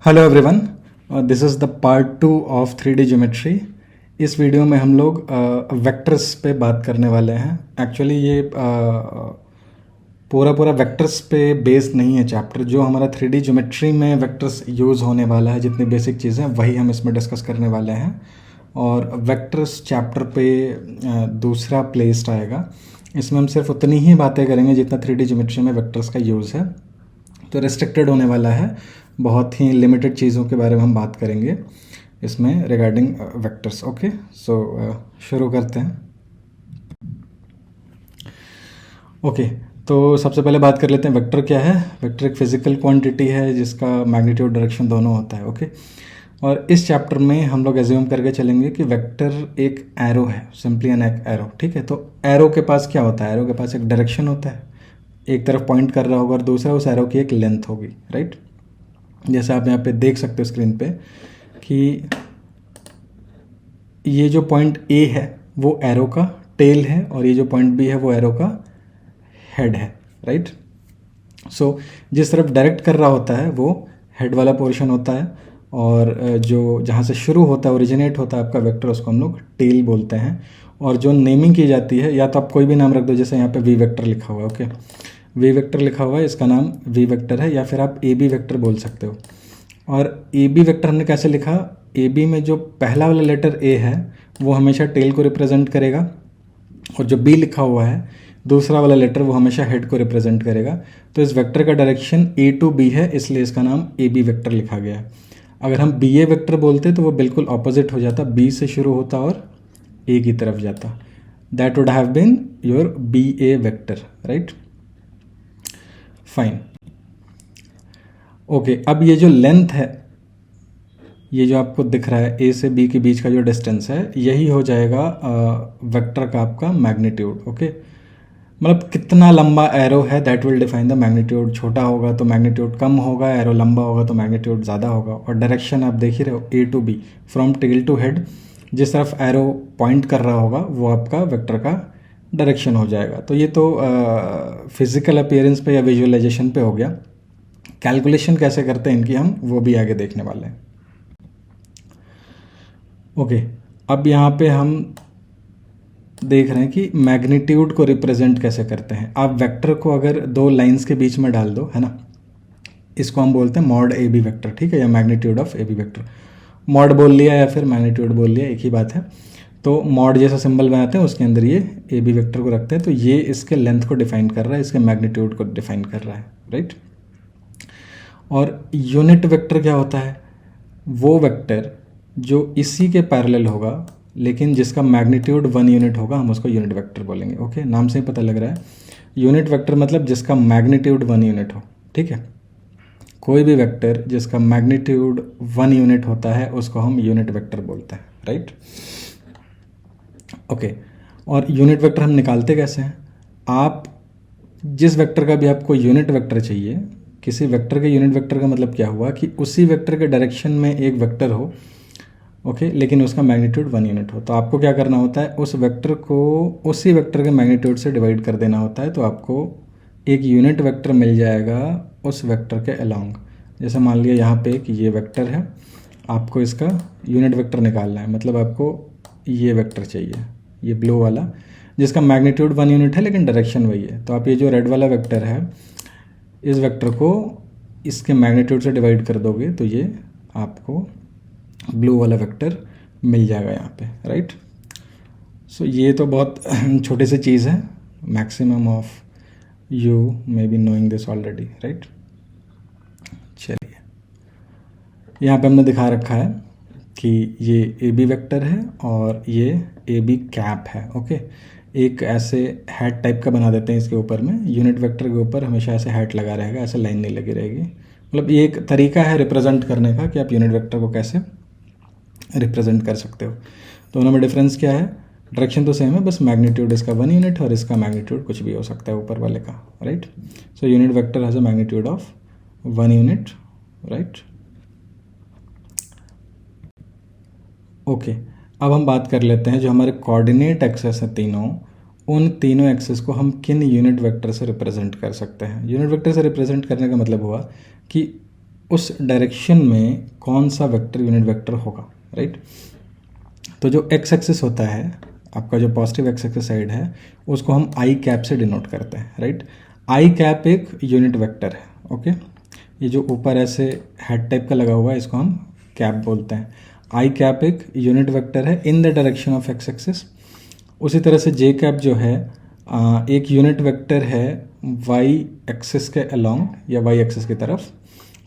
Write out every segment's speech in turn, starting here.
Hello everyone, this is the part 2 of 3D geometry. इस video में हम लोग वेक्टर्स पे बात करने वाले हैं। एक्चुअली ये पूरा पूरा वेक्टर्स पे बेस्ड नहीं है चैप्टर। जो हमारा 3D ज्योमेट्री में वेक्टर्स यूज़ होने वाला है, जितनी बेसिक चीज़ें वही हम इसमें डिस्कस करने वाले हैं। और वेक्टर्स चैप्टर पे दूसरा प्लेलिस्ट आएगा। इसमें हम सिर्फ उतनी ही बातें करेंगे जितना 3D ज्योमेट्री में वेक्टर्स का यूज़ है। तो रेस्ट्रिक्टेड होने वाला है, बहुत ही लिमिटेड चीज़ों के बारे में हम बात करेंगे इसमें रिगार्डिंग वेक्टर्स। ओके, सो शुरू करते हैं। ओके, तो सबसे पहले बात कर लेते हैं वेक्टर क्या है। वेक्टर एक फिजिकल क्वांटिटी है जिसका मैग्नीट्यूड डायरेक्शन दोनों होता है। ओके, और इस चैप्टर में हम लोग एज्यूम करके चलेंगे कि वेक्टर एक एरो है, सिंपली एन एरो। ठीक है, तो एरो के पास क्या होता है? एरो के पास एक डायरेक्शन होता है, एक तरफ पॉइंट कर रहा होगा और दूसरा उस एरो की एक लेंथ होगी, राइट। जैसे आप यहाँ पे देख सकते हो स्क्रीन पे कि ये जो पॉइंट ए है वो एरो का टेल है और ये जो पॉइंट बी है वो एरो का हेड है, राइट। सो जिस तरफ डायरेक्ट कर रहा होता है वो हेड वाला पोर्शन होता है, और जो जहाँ से शुरू होता है, ओरिजिनेट होता है आपका वेक्टर, उसको हम लोग टेल बोलते हैं। और जो नेमिंग की जाती है, या तो आप कोई भी नाम रख दो, जैसे यहाँ पे वी वेक्टर लिखा हुआ है। ओके, वी वेक्टर लिखा हुआ है, इसका नाम वी वेक्टर है, या फिर आप ए बी वेक्टर बोल सकते हो। और ए बी वेक्टर हमने कैसे लिखा? ए बी में जो पहला वाला लेटर ए है वो हमेशा टेल को रिप्रेजेंट करेगा, और जो बी लिखा हुआ है दूसरा वाला लेटर वो हमेशा हेड को रिप्रेजेंट करेगा। तो इस वेक्टर का डायरेक्शन ए टू बी है, इसलिए इसका नाम ए बी वेक्टर लिखा गया है। अगर हम बी ए वेक्टर बोलते तो वो बिल्कुल ऑपोजिट हो जाता, बी से शुरू होता और ए की तरफ जाता। That would have been your B A vector, right. Fine. Okay, अब ये जो लेंथ है, ये जो आपको दिख रहा है ए से बी के बीच का जो डिस्टेंस है, यही हो जाएगा वेक्टर का आपका मैग्नीट्यूड। ओके, मतलब कितना लंबा एरो है that will define the magnitude. छोटा होगा तो मैग्नीट्यूड कम होगा, एरो लंबा होगा तो मैग्नीट्यूड ज़्यादा होगा। और डायरेक्शन आप देख ही रहे हो, A to B, from tail to head, जिस तरफ एरो पॉइंट कर रहा होगा वो आपका वेक्टर का डायरेक्शन हो जाएगा। तो ये तो फिजिकल अपीयरेंस पे या विजुअलाइजेशन पे हो गया। कैलकुलेशन कैसे करते हैं इनकी हम वो भी आगे देखने वाले हैं। ओके, अब यहाँ पे हम देख रहे हैं कि मैग्नीट्यूड को रिप्रेजेंट कैसे करते हैं। आप वेक्टर को अगर दो लाइंस के बीच में डाल दो, है ना, इसको हम बोलते हैं मॉड ए बी वेक्टर, ठीक है, या magnitude of A B vector. Mod बोल लिया या फिर मैग्नीट्यूड बोल लिया, एक ही बात है। तो मॉड जैसा सिंबल बनाते हैं, उसके अंदर ये ए बी वेक्टर को रखते हैं, तो ये इसके लेंथ को डिफाइन कर रहा है, इसके मैग्नीट्यूड को डिफाइन कर रहा है, राइट। और यूनिट वेक्टर क्या होता है? वो वेक्टर जो इसी के पैरेलल होगा लेकिन जिसका मैग्नीट्यूड 1 यूनिट होगा, हम उसको यूनिट वेक्टर बोलेंगे। ओके, नाम से ही पता लग रहा है, यूनिट वेक्टर मतलब जिसका मैग्नीट्यूड 1 यूनिट हो, ठीक है। कोई भी वेक्टर जिसका मैग्नीट्यूड 1 यूनिट होता है उसको हम यूनिट वेक्टर बोलते हैं, राइट। ओके, और यूनिट वेक्टर हम निकालते कैसे हैं? आप जिस वेक्टर का भी आपको यूनिट वेक्टर चाहिए, किसी वेक्टर के यूनिट वेक्टर का मतलब क्या हुआ कि उसी वेक्टर के डायरेक्शन में एक वेक्टर हो, ओके, लेकिन उसका मैग्नीट्यूड 1 यूनिट हो। तो आपको क्या करना होता है, उस वेक्टर को उसी वेक्टर के मैग्नीट्यूड से डिवाइड कर देना होता है, तो आपको एक यूनिट वेक्टर मिल जाएगा उस वेक्टर के अलोंग। जैसे मान लिया यहाँ पे कि ये वेक्टर है, आपको इसका यूनिट वेक्टर निकालना है, मतलब आपको ये वेक्टर चाहिए, ये ब्लू वाला, जिसका मैग्नीट्यूड 1 यूनिट है लेकिन डायरेक्शन वही है। तो आप ये जो रेड वाला वेक्टर है, इस वेक्टर को इसके मैग्नीट्यूड से डिवाइड कर दोगे तो ये आपको ब्लू वाला वेक्टर मिल जाएगा यहाँ पे, राइट। सो ये तो बहुत छोटी सी चीज़ है, maximum of you may be knowing this already, right. चलिए, यहाँ पे हमने दिखा रखा है कि ये ए बी वेक्टर है और ये ए बी कैप है। ओके, एक ऐसे हैट टाइप का बना देते हैं इसके ऊपर में, यूनिट वेक्टर के ऊपर हमेशा ऐसे हैट लगा रहेगा, ऐसे लाइन नहीं लगी रहेगी। मतलब ये एक तरीका है रिप्रेजेंट करने का कि आप यूनिट वेक्टर को कैसे रिप्रेजेंट कर सकते हो। दोनों में डिफरेंस क्या है? डायरेक्शन तो सेम है, बस मैग्नीट्यूड इसका 1 यूनिट और इसका मैग्नीट्यूड कुछ भी हो सकता है ऊपर वाले का, right. So unit vector has a magnitude of 1 unit, right. Okay, अब हम बात कर लेते हैं जो हमारे कोऑर्डिनेट एक्सेस है तीनों, उन तीनों एक्सेस को हम किन यूनिट वेक्टर से रिप्रेजेंट कर सकते हैं। यूनिट वेक्टर से रिप्रेजेंट करने का मतलब हुआ कि उस डायरेक्शन में कौन सा वेक्टर यूनिट वेक्टर होगा, राइट। तो जो एक्स एक्सिस होता है आपका, जो पॉजिटिव एक्स एक्सिस साइड है, उसको हम आई कैप से डिनोट करते हैं, राइट। आई कैप एक यूनिट वेक्टर है, ओके। ये जो ऊपर ऐसे हेड टाइप का लगा हुआ है इसको हम कैप बोलते हैं। आई कैप एक यूनिट वेक्टर है इन the direction of x axis. उसी तरह से जे कैप जो है एक यूनिट वेक्टर है वाई एक्सिस के अलोंग या वाई एक्सिस की तरफ,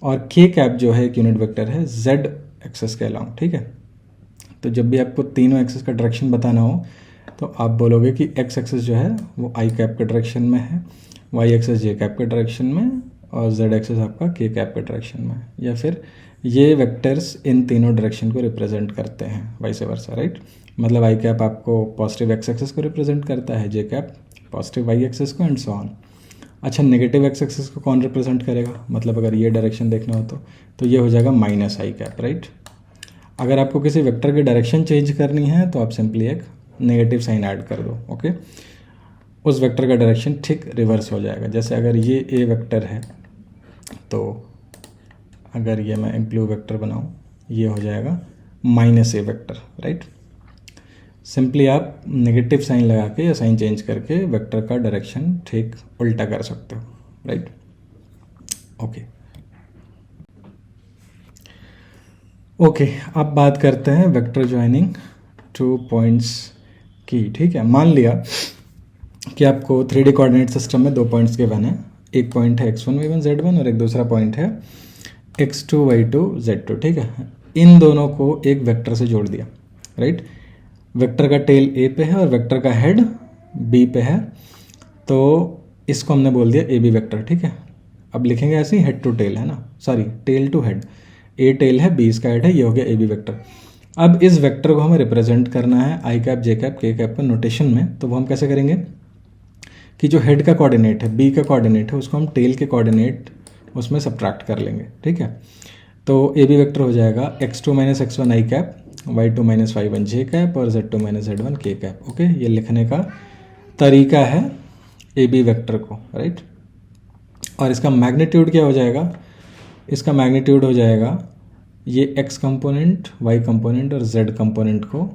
और के कैप जो है एक यूनिट वेक्टर है जेड एक्सिस के अलोंग, ठीक है। तो जब भी आपको तीनों एक्सिस का डायरेक्शन बताना हो तो आप बोलोगे कि एक्स एक्सिस जो है वो आई कैप के डायरेक्शन में है, वाई एक्सिस जे कैप के डायरेक्शन में, और जेड एक्सिस आपका के कैप के डायरेक्शन में, या फिर ये वेक्टर्स इन तीनों डायरेक्शन को रिप्रेजेंट करते हैं, वाइस वर्सा, राइट। मतलब आई कैप आपको पॉजिटिव एक्स एक्सिस को रिप्रेजेंट करता है, जे कैप पॉजिटिव वाई एक्सिस को, एंड सो ऑन। अच्छा, नेगेटिव एक्स एक्सिस को कौन रिप्रेजेंट करेगा, मतलब अगर ये डायरेक्शन देखना हो तो ये हो जाएगा माइनस आई कैप, राइट। अगर आपको किसी वेक्टर की डायरेक्शन चेंज करनी है तो आप सिंपली एक नेगेटिव साइन ऐड कर दो, ओके। उस वेक्टर का डायरेक्शन ठीक रिवर्स हो जाएगा। जैसे अगर ये ए वेक्टर है तो अगर ये मैं एक ब्लू वेक्टर बनाऊं, ये हो जाएगा माइनस ए वेक्टर, राइट। सिंपली आप नेगेटिव साइन लगा के या साइन चेंज करके वेक्टर का डायरेक्शन ठीक उल्टा कर सकते हो, राइट। ओके ओके, अब बात करते हैं वेक्टर ज्वाइनिंग टू पॉइंट्स की, ठीक है। मान लिया कि आपको 3D कोऑर्डिनेट सिस्टम में 2 पॉइंट्स गिवन है। एक पॉइंट है x1 y1 z1 और एक दूसरा पॉइंट है x2 y2 z2, ठीक है। इन दोनों को एक वेक्टर से जोड़ दिया, राइट। वेक्टर का टेल a पे है और वेक्टर का हेड b पे है, तो इसको हमने बोल दिया ab वेक्टर, ठीक है। अब लिखेंगे ऐसे ही, हेड टू टेल है ना, sorry tail to head, a tail है b इसका हेड है, ये हो गया ab वेक्टर। अब इस वेक्टर को हमें रिप्रेजेंट करना है आई कैप जे कैप के कैप का नोटेशन में, तो वो हम कैसे करेंगे कि जो हेड का कोऑर्डिनेट है, बी का कोऑर्डिनेट है, उसको हम टेल के कोऑर्डिनेट उसमें सब्ट्रैक्ट कर लेंगे, ठीक है। तो ए बी वेक्टर हो जाएगा x2 माइनस x1 आई कैप, y2 माइनस y1 जे कैप और z2 माइनस z1 के कैप, ओके। ये लिखने का तरीका है ए बी वेक्टर को, राइट। और इसका मैग्नीट्यूड क्या हो जाएगा, इसका मैग्नीट्यूड हो जाएगा ये x कंपोनेंट, y कंपोनेंट और z कंपोनेंट को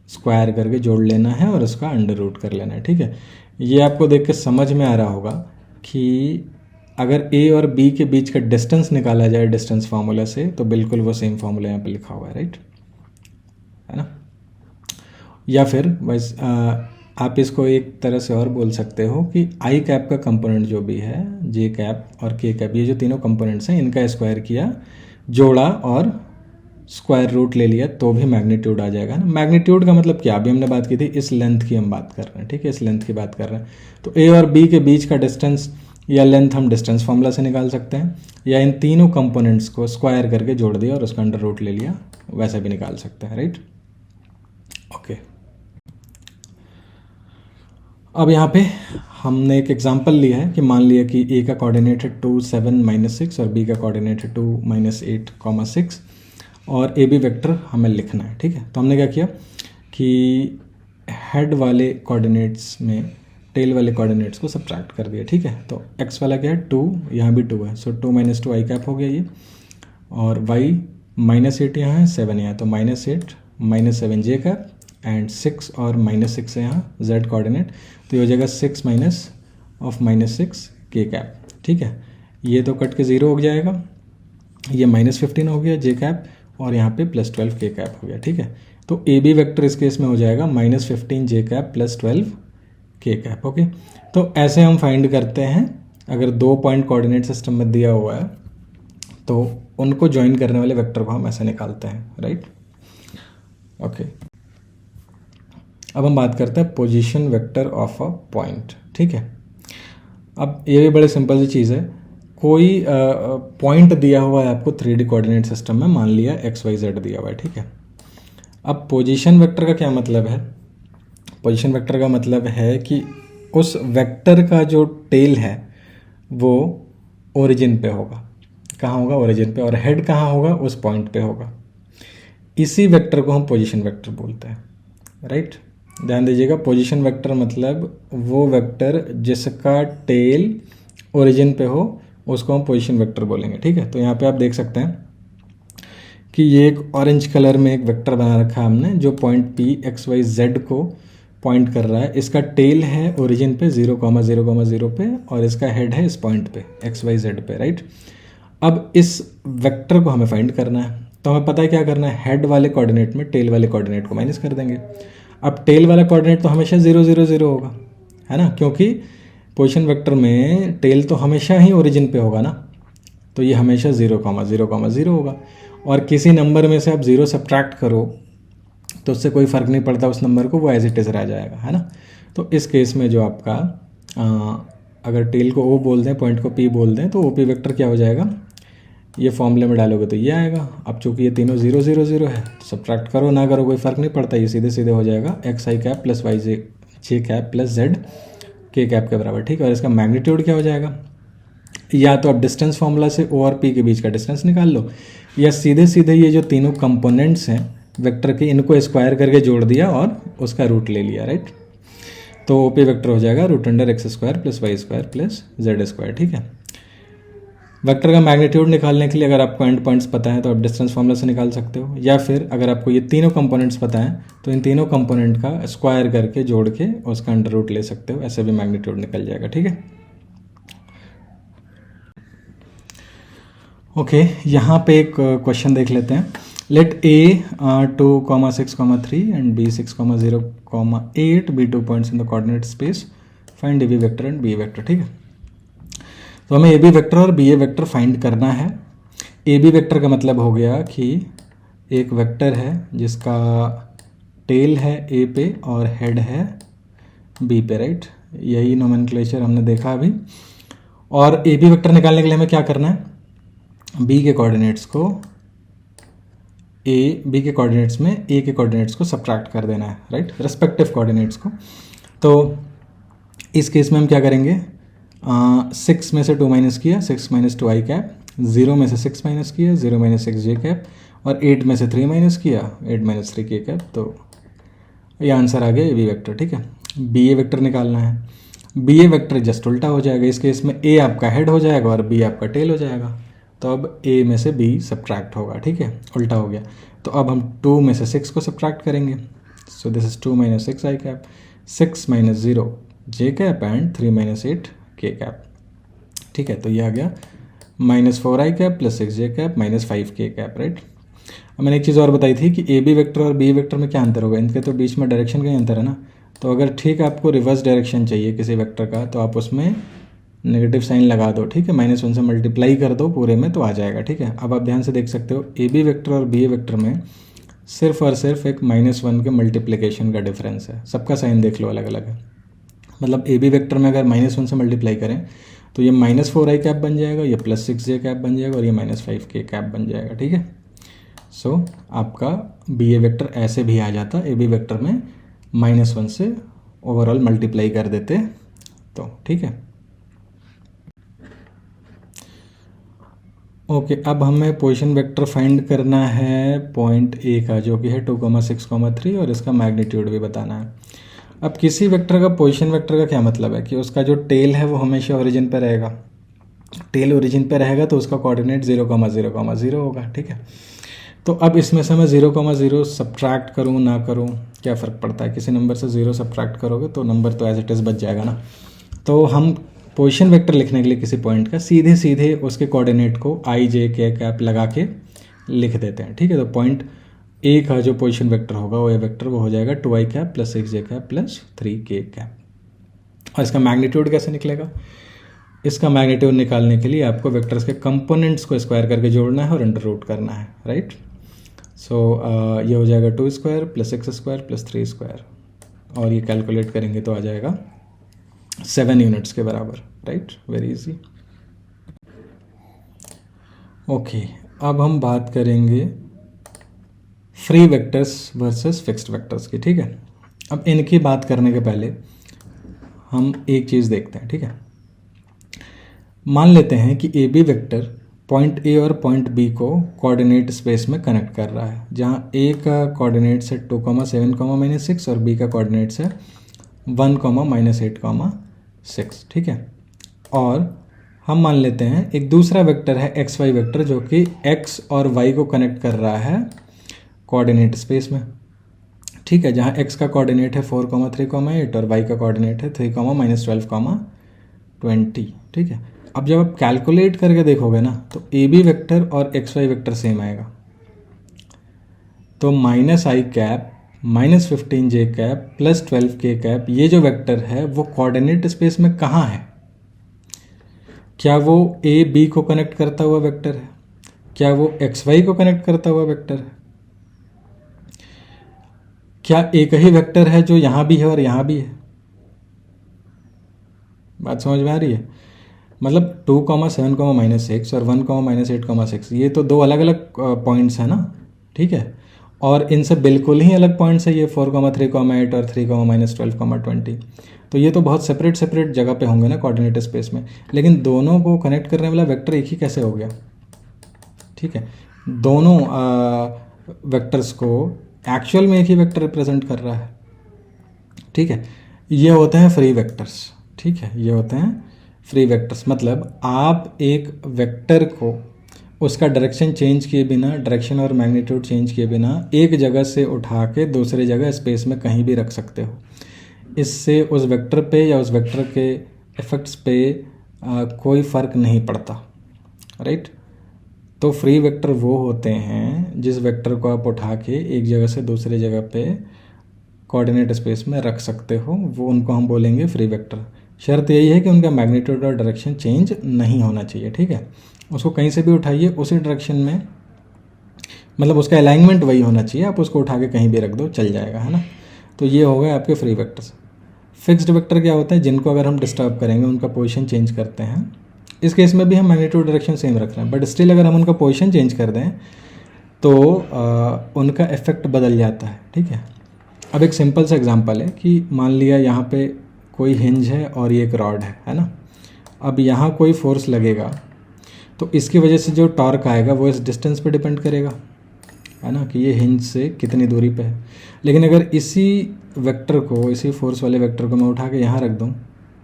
स्क्वायर करके जोड़ लेना है और उसका अंडर रूट कर लेना है, ठीक है। ये आपको देख के समझ में आ रहा होगा कि अगर a और b के बीच का डिस्टेंस निकाला जाए डिस्टेंस फार्मूला से, तो बिल्कुल वो सेम फार्मूला यहाँ पे लिखा हुआ है, राइट, है ना। या फिर बस आप इसको एक तरह से और बोल सकते हो कि आई कैप का कंपोनेंट जो भी है, जे कैप और के कैप, ये जो तीनों कंपोनेंट्स हैं, इनका स्क्वायर किया, जोड़ा और स्क्वायर रूट ले लिया, तो भी मैग्नीट्यूड आ जाएगा ना। मैग्नीट्यूड का मतलब क्या, अभी हमने बात की थी, इस लेंथ की हम बात कर रहे हैं, ठीक है, इस लेंथ की बात कर रहे हैं। तो ए और बी के बीच का डिस्टेंस या लेंथ हम डिस्टेंस फॉर्मूला से निकाल सकते हैं, या इन तीनों कंपोनेंट्स को स्क्वायर करके जोड़ दिया और उसका अंडर रूट ले लिया, वैसे भी निकाल सकते हैं, राइट। ओके, अब यहाँ पे हमने एक एग्जांपल लिया है कि मान लिया कि ए का कोऑर्डिनेट है 2 7 -6 और बी का कोऑर्डिनेट है 2 -8 6, और ए बी वेक्टर हमें लिखना है, ठीक है। तो हमने क्या किया कि हेड वाले कोऑर्डिनेट्स में टेल वाले कोऑर्डिनेट्स को सब्ट्रैक्ट कर दिया, ठीक है। तो एक्स वाला क्या है 2, यहाँ भी 2 है, सो 2 - 2 आई कैप हो गया ये, और वाई -8 यहाँ है, 7 यहाँ, तो -8 -7 जे कैप, एंड 6 और -6 है यहाँ जेड कोऑर्डिनेट, तो ये हो जाएगा 6 -6 के कैप, ठीक है। ये तो कट के 0 हो जाएगा, ये -15 हो गया जे कैप, और यहाँ पे +12 के कैप हो गया, ठीक है। तो ए बी वेक्टर इस केस में हो जाएगा -15 जे कैप +12 के कैप, ओके। तो ऐसे हम फाइंड करते हैं, अगर 2 पॉइंट कोऑर्डिनेट सिस्टम में दिया हुआ है तो उनको ज्वाइन करने वाले वेक्टर को हम ऐसे निकालते हैं, राइट। ओके, अब हम बात करते हैं position vector of a point, ठीक है। अब ये भी बड़े सिंपल सी चीज़ है, कोई पॉइंट दिया हुआ है आपको 3D कोऑर्डिनेट सिस्टम में, मान लिया XYZ दिया हुआ है, ठीक है। अब पोजीशन वेक्टर का क्या मतलब है, पोजीशन वेक्टर का मतलब है कि उस वेक्टर का जो टेल है वो ओरिजिन पे होगा, कहाँ होगा, ओरिजिन पे, और हेड कहाँ होगा, उस पॉइंट पे होगा। इसी वेक्टर को हम पोजीशन वेक्टर बोलते हैं, राइट। ध्यान दीजिएगा, पोजीशन वेक्टर मतलब वो वेक्टर जिसका टेल ओरिजिन पे हो उसको हम पोजीशन वेक्टर बोलेंगे। ठीक है, तो यहाँ पे आप देख सकते हैं कि ये एक ऑरेंज कलर में एक वेक्टर बना रखा है हमने, जो point P X Y Z को पॉइंट कर रहा है। इसका टेल है ओरिजिन पे 0,0,0 पे, और इसका हेड है इस पॉइंट पे एक्स वाई जेड पे, राइट। अब इस वेक्टर को हमें फाइंड करना है, तो हमें पता है क्या करना है, हेड वाले कोऑर्डिनेट में टेल वाले कोऑर्डिनेट को माइनस कर देंगे। अब टेल वाला कोऑर्डिनेट तो हमेशा 0 0 0 होगा, है ना, क्योंकि पोजीशन वेक्टर में टेल तो हमेशा ही ओरिजिन पे होगा ना, तो ये हमेशा 0,0,0 होगा। और किसी नंबर में से आप 0 सब्ट्रैक्ट करो तो उससे कोई फ़र्क नहीं पड़ता उस नंबर को, वो एज इट इज़ रह जाएगा, है ना। तो इस केस में जो आपका अगर टेल को ओ बोल दें, पॉइंट को पी बोल दें, तो ओ पी वेक्टर क्या हो जाएगा, ये फॉर्मूले में डालोगे तो ये आएगा। अब चूंकि ये तीनों 0 0 0 है, सब्ट्रैक्ट करो ना करो कोई फ़र्क नहीं पड़ता, ये सीधे सीधे हो जाएगा एक्स आई कैप प्लस वाई जे कैप प्लस जेड के कैप के बराबर। ठीक है, और इसका मैग्नीट्यूड क्या हो जाएगा, या तो आप डिस्टेंस फार्मूला से ओ और पी के बीच का डिस्टेंस निकाल लो, या सीधे सीधे ये जो तीनों कंपोनेंट्स हैं वेक्टर के, इनको स्क्वायर करके जोड़ दिया और उसका रूट ले लिया, राइट। तो ओ पी वेक्टर हो जाएगा √x² plus y² plus z²। ठीक है, वेक्टर का मैग्नीट्यूड निकालने के लिए अगर आपको एंड पॉइंट्स पता है तो आप डिस्टेंस फार्मूला से निकाल सकते हो, या फिर अगर आपको ये तीनों कंपोनेंट्स पता है तो इन तीनों कंपोनेंट का स्क्वायर करके जोड़ के उसका अंडर रूट ले सकते हो, ऐसे भी मैग्नीट्यूड निकल जाएगा। ठीक है, ओके, यहाँ पे एक क्वेश्चन देख लेते हैं। Let A 2,6,3 and B 6,0,8 B 2 points in the coordinate space, find A B vector and B vector. ठीक है, तो हमें ए बी वेक्टर और बी ए वेक्टर फाइंड करना है। ए बी वेक्टर का मतलब हो गया कि एक वेक्टर है जिसका टेल है ए पे और हेड है बी पे, राइट। यही नोमेनक्लेचर हमने देखा अभी। और ए बी वेक्टर निकालने के लिए हमें क्या करना है, बी के कोऑर्डिनेट्स को बी के कोऑर्डिनेट्स में ए के कोऑर्डिनेट्स को सब्ट्रैक्ट कर देना है, राइट, रेस्पेक्टिव कोऑर्डिनेट्स को। तो इस केस में हम क्या करेंगे, 6 में से 2 माइनस किया, 6 माइनस 2 आई कैप, 0 में से 6 माइनस किया, 0 माइनस 6 जे कैप, और 8 में से 3 माइनस किया, 8 माइनस 3 के कैप। तो ये आंसर आ गया ए बी वेक्टर। ठीक है, बी ए वेक्टर निकालना है। बी ए वेक्टर जस्ट उल्टा हो जाएगा, इस केस में ए आपका हेड हो जाएगा और बी आपका टेल हो जाएगा। तो अब ए में से बी सब्ट्रैक्ट होगा, ठीक है, उल्टा हो गया। तो अब हम 2 में से 6 को सब्ट्रैक्ट करेंगे, so this is 2 minus 6 I cap, 6 minus 0 J cap and 3 minus 8 के कैप। ठीक है, तो ये आ गया -4 आई कैप प्लस 6 जे कैप -5 के कैप, राइट। अब मैंने एक चीज़ और बताई थी कि ए बी वेक्टर और बी वेक्टर में क्या अंतर होगा, इनके तो बीच में डायरेक्शन का ही अंतर है ना। तो अगर ठीक आपको रिवर्स डायरेक्शन चाहिए किसी वेक्टर का, तो आप उसमें नेगेटिव साइन लगा दो, ठीक है, -1 से मल्टीप्लाई कर दो पूरे में तो आ जाएगा। ठीक है, अब आप ध्यान से देख सकते हो ए बी वेक्टर और बी ए वेक्टर में सिर्फ और सिर्फ एक -1 के मल्टीप्लिकेशन का डिफरेंस है, सबका साइन देख लो अलग अलग है। मतलब ए बी वेक्टर में अगर -1 से मल्टीप्लाई करें तो ये -4 आई कैप बन जाएगा, ये +6 जे कैप बन जाएगा और ये -5 के कैप बन जाएगा। ठीक है, सो आपका बी ए वेक्टर ऐसे भी आ जाता, ए बी वेक्टर में -1 से ओवरऑल मल्टीप्लाई कर देते तो। ठीक है, ओके, अब हमें पोजीशन वेक्टर फाइंड करना है पॉइंट ए का, जो कि है 2,6,3 और इसका मैग्नीट्यूड भी बताना है। अब किसी वेक्टर का पोजीशन वेक्टर का क्या मतलब है कि उसका जो टेल है वो हमेशा ओरिजिन पे रहेगा। टेल ओरिजिन पे रहेगा तो उसका कोऑर्डिनेट 0,0,0 होगा। ठीक है, तो अब इसमें से मैं 0,0 सब्ट्रैक्ट करूँ ना करूँ क्या फ़र्क पड़ता है, किसी नंबर से 0 सब्ट्रैक्ट करोगे तो नंबर तो एज इट इज़ बच जाएगा ना। तो हम पोजीशन वेक्टर लिखने के लिए किसी पॉइंट का सीधे सीधे उसके कोऑर्डिनेट को आई जे के कैप लगा के लिख देते हैं। ठीक है, तो पॉइंट ए का जो पोजीशन वेक्टर होगा वो ए वेक्टर वो हो जाएगा 2 आई कैप प्लस 6 जे कैप प्लस 3 के कैप। और इसका मैग्नीट्यूड कैसे निकलेगा, इसका मैग्नीट्यूड निकालने के लिए आपको वेक्टर्स के कंपोनेंट्स को स्क्वायर करके जोड़ना है और अंडर रूट करना है, राइट। सो ये हो जाएगा 2² प्लस 6² प्लस 3², और ये कैलकुलेट करेंगे तो आ जाएगा 7 यूनिट्स के बराबर, राइट, वेरी इजी। ओके, अब हम बात करेंगे free vectors versus fixed vectors की। ठीक है, अब इनकी बात करने के पहले हम एक चीज़ देखते हैं। ठीक है, मान लेते हैं कि A B vector point A और पॉइंट बी को कोऑर्डिनेट स्पेस में कनेक्ट कर रहा है, जहाँ ए का कोऑर्डिनेट्स है 2,7, -6 और बी का कोऑर्डिनेट्स है 1, -8, 6। ठीक है, और हम मान लेते हैं एक दूसरा वेक्टर है एक्स वाई वेक्टर जो कि एक्स और वाई को कनेक्ट कर रहा है कोऑर्डिनेट स्पेस में, ठीक है, जहाँ एक्स का कोऑर्डिनेट है 4,3,8 और वाई का कोऑर्डिनेट है 3,-12,20, ठीक है। अब जब आप कैलकुलेट करके देखोगे ना तो ए बी वेक्टर और एक्स वाई वेक्टर सेम आएगा, तो -i cap -15j cap +12k cap ये जो वेक्टर है वो कोऑर्डिनेट स्पेस में कहाँ है? क्या वो ए बी को कनेक्ट करता हुआ वेक्टर है? क्या वो एक्स वाई को कनेक्ट करता हुआ वेक्टर है? क्या एक ही वेक्टर है जो यहाँ भी है और यहाँ भी है? बात समझ में आ रही है? मतलब 2,7, -6 और 1, -8,6 ये तो दो अलग अलग पॉइंट्स हैं ना, ठीक है। और इनसे बिल्कुल ही अलग पॉइंट्स है ये 4,3,8 और 3,-12,20। तो ये तो बहुत सेपरेट जगह पे होंगे ना कोऑर्डिनेट स्पेस में, लेकिन दोनों को कनेक्ट करने वाला वेक्टर एक ही कैसे हो गया? ठीक है, दोनों वेक्टर्स को एक्चुअल में एक ही वेक्टर रिप्रेजेंट कर रहा है, ठीक है। ये होते हैं फ्री वेक्टर्स, ठीक है, ये होते हैं फ्री वेक्टर्स। मतलब आप एक वेक्टर को उसका डायरेक्शन चेंज किए बिना, डायरेक्शन और मैग्नीट्यूड चेंज किए बिना एक जगह से उठा के दूसरी जगह स्पेस में कहीं भी रख सकते हो। इससे उस वेक्टर पे या उस वेक्टर के इफेक्ट्स पे कोई फ़र्क नहीं पड़ता, राइट। तो फ्री वेक्टर वो होते हैं जिस वेक्टर को आप उठा के एक जगह से दूसरी जगह पे कोऑर्डिनेट स्पेस में रख सकते हो, वो उनको हम बोलेंगे फ्री वेक्टर। शर्त यही है कि उनका मैग्नीट्यूड और डायरेक्शन चेंज नहीं होना चाहिए, ठीक है। उसको कहीं से भी उठाइए उसी डायरेक्शन में, मतलब उसका अलाइनमेंट वही होना चाहिए, आप उसको उठा के कहीं भी रख दो चल जाएगा, है ना। तो ये हो गए आपके फ्री वेक्टर्स। फिक्स्ड वेक्टर क्या होते हैं? जिनको अगर हम डिस्टर्ब करेंगे उनका पोजीशन चेंज करते हैं। इस केस में भी हम मैग्नीट्यूड डायरेक्शन सेम रख रहे हैं, बट स्टिल अगर हम उनका पोजीशन चेंज कर दें तो उनका इफेक्ट बदल जाता है, ठीक है। अब एक सिंपल सा एग्जांपल है कि मान लिया यहाँ पे कोई हिंज है और ये एक रॉड है ना। अब यहाँ कोई फोर्स लगेगा तो इसकी वजह से जो टॉर्क आएगा वो इस डिस्टेंस पे डिपेंड करेगा, है ना, कि ये हिंज से कितनी दूरी पे है। लेकिन अगर इसी वेक्टर को, इसी फोर्स वाले वेक्टर को मैं उठा के यहाँ रख दूँ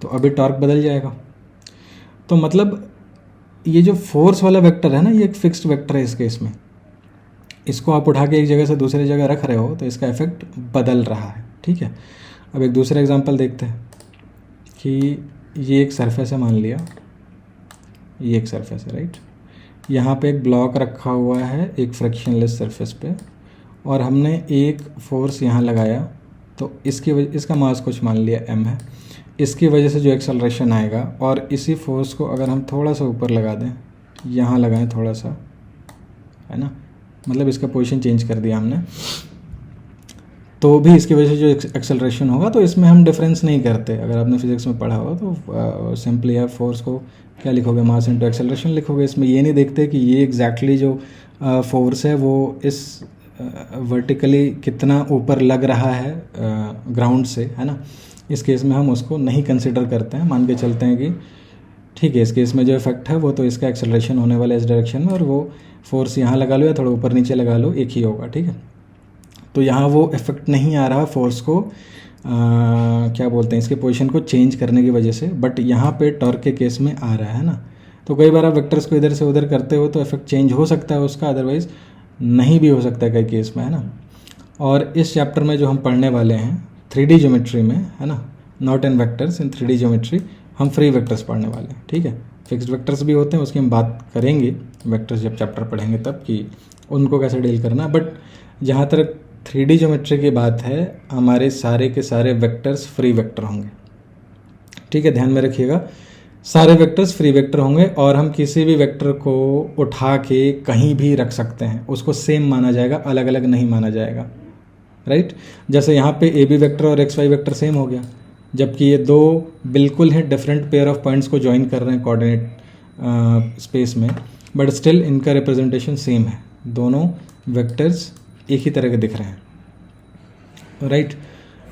तो अभी टॉर्क बदल जाएगा। तो मतलब ये जो फोर्स वाला वेक्टर है ना, ये एक फिक्स्ड वेक्टर है इस केस में। इसको आप उठा के एक जगह से दूसरी जगह रख रहे हो तो इसका इफेक्ट बदल रहा है, ठीक है। अब एक दूसरा एग्जांपल देखते हैं कि ये एक सरफेस है, मान लिया ये एक सरफेस है, राइट। यहाँ पे एक ब्लॉक रखा हुआ है एक फ्रिक्शनलेस सरफेस पे और हमने एक फोर्स यहाँ लगाया तो इसका मास कुछ मान लिया m है। इसकी वजह से जो एक्सेलरेशन आएगा और इसी फोर्स को अगर हम थोड़ा सा ऊपर लगा दें, यहाँ लगाएं थोड़ा सा, है ना, मतलब इसका पोजीशन चेंज कर दिया हमने, तो भी इसकी वजह से जो एक्सेलरेशन होगा तो इसमें हम डिफरेंस नहीं करते। अगर आपने फिजिक्स में पढ़ा हो तो सिंपली आप फोर्स को क्या लिखोगे, मास इनटू एक्सेलरेशन लिखोगे। इसमें ये नहीं देखते कि ये एग्जैक्टली जो फोर्स है वो इस वर्टिकली कितना ऊपर लग रहा है ग्राउंड से, है ना। इस केस में हम उसको नहीं कंसिडर करते हैं, मान के चलते हैं कि ठीक है, इस केस में जो इफेक्ट है वो तो इसका एक्सेलरेशन होने वाला है इस डायरेक्शन में, और वो फोर्स यहाँ लगा लो या थोड़ा ऊपर नीचे लगा लो एक ही होगा, ठीक है। तो यहाँ वो इफेक्ट नहीं आ रहा फोर्स को क्या बोलते हैं, इसके पोजीशन को चेंज करने की वजह से, बट यहाँ पे टॉर्क के केस में आ रहा है ना। तो कई बार आप वेक्टर्स को इधर से उधर करते हो तो इफेक्ट चेंज हो सकता है उसका, अदरवाइज नहीं भी हो सकता है कई केस में, है ना। और इस चैप्टर में जो हम पढ़ने वाले हैं 3D ज्योमेट्री में, है ना, not in vectors, in 3D geometry, हम फ्री वेक्टर्स पढ़ने वाले हैं, ठीक है। फिक्स्ड वेक्टर्स भी होते हैं, उसकी हम बात करेंगे वेक्टर्स जब चैप्टर पढ़ेंगे तब, कि उनको कैसे डील करना। बट जहाँ तक 3D ज्योमेट्री की बात है, हमारे सारे के सारे वेक्टर्स फ्री वेक्टर होंगे, ठीक है, ध्यान में रखिएगा। सारे वेक्टर्स फ्री वेक्टर होंगे और हम किसी भी वेक्टर को उठा के कहीं भी रख सकते हैं, उसको सेम माना जाएगा, अलग अलग नहीं माना जाएगा, राइट। जैसे यहाँ पे ए बी वेक्टर और एक्स वाई वेक्टर सेम हो गया, जबकि ये दो बिल्कुल ही डिफरेंट पेयर ऑफ पॉइंट्स को ज्वाइन कर रहे हैं कोऑर्डिनेट स्पेस में, बट स्टिल इनका रिप्रेजेंटेशन सेम है, दोनों वेक्टर्स एक ही तरह के दिख रहे हैं, राइट।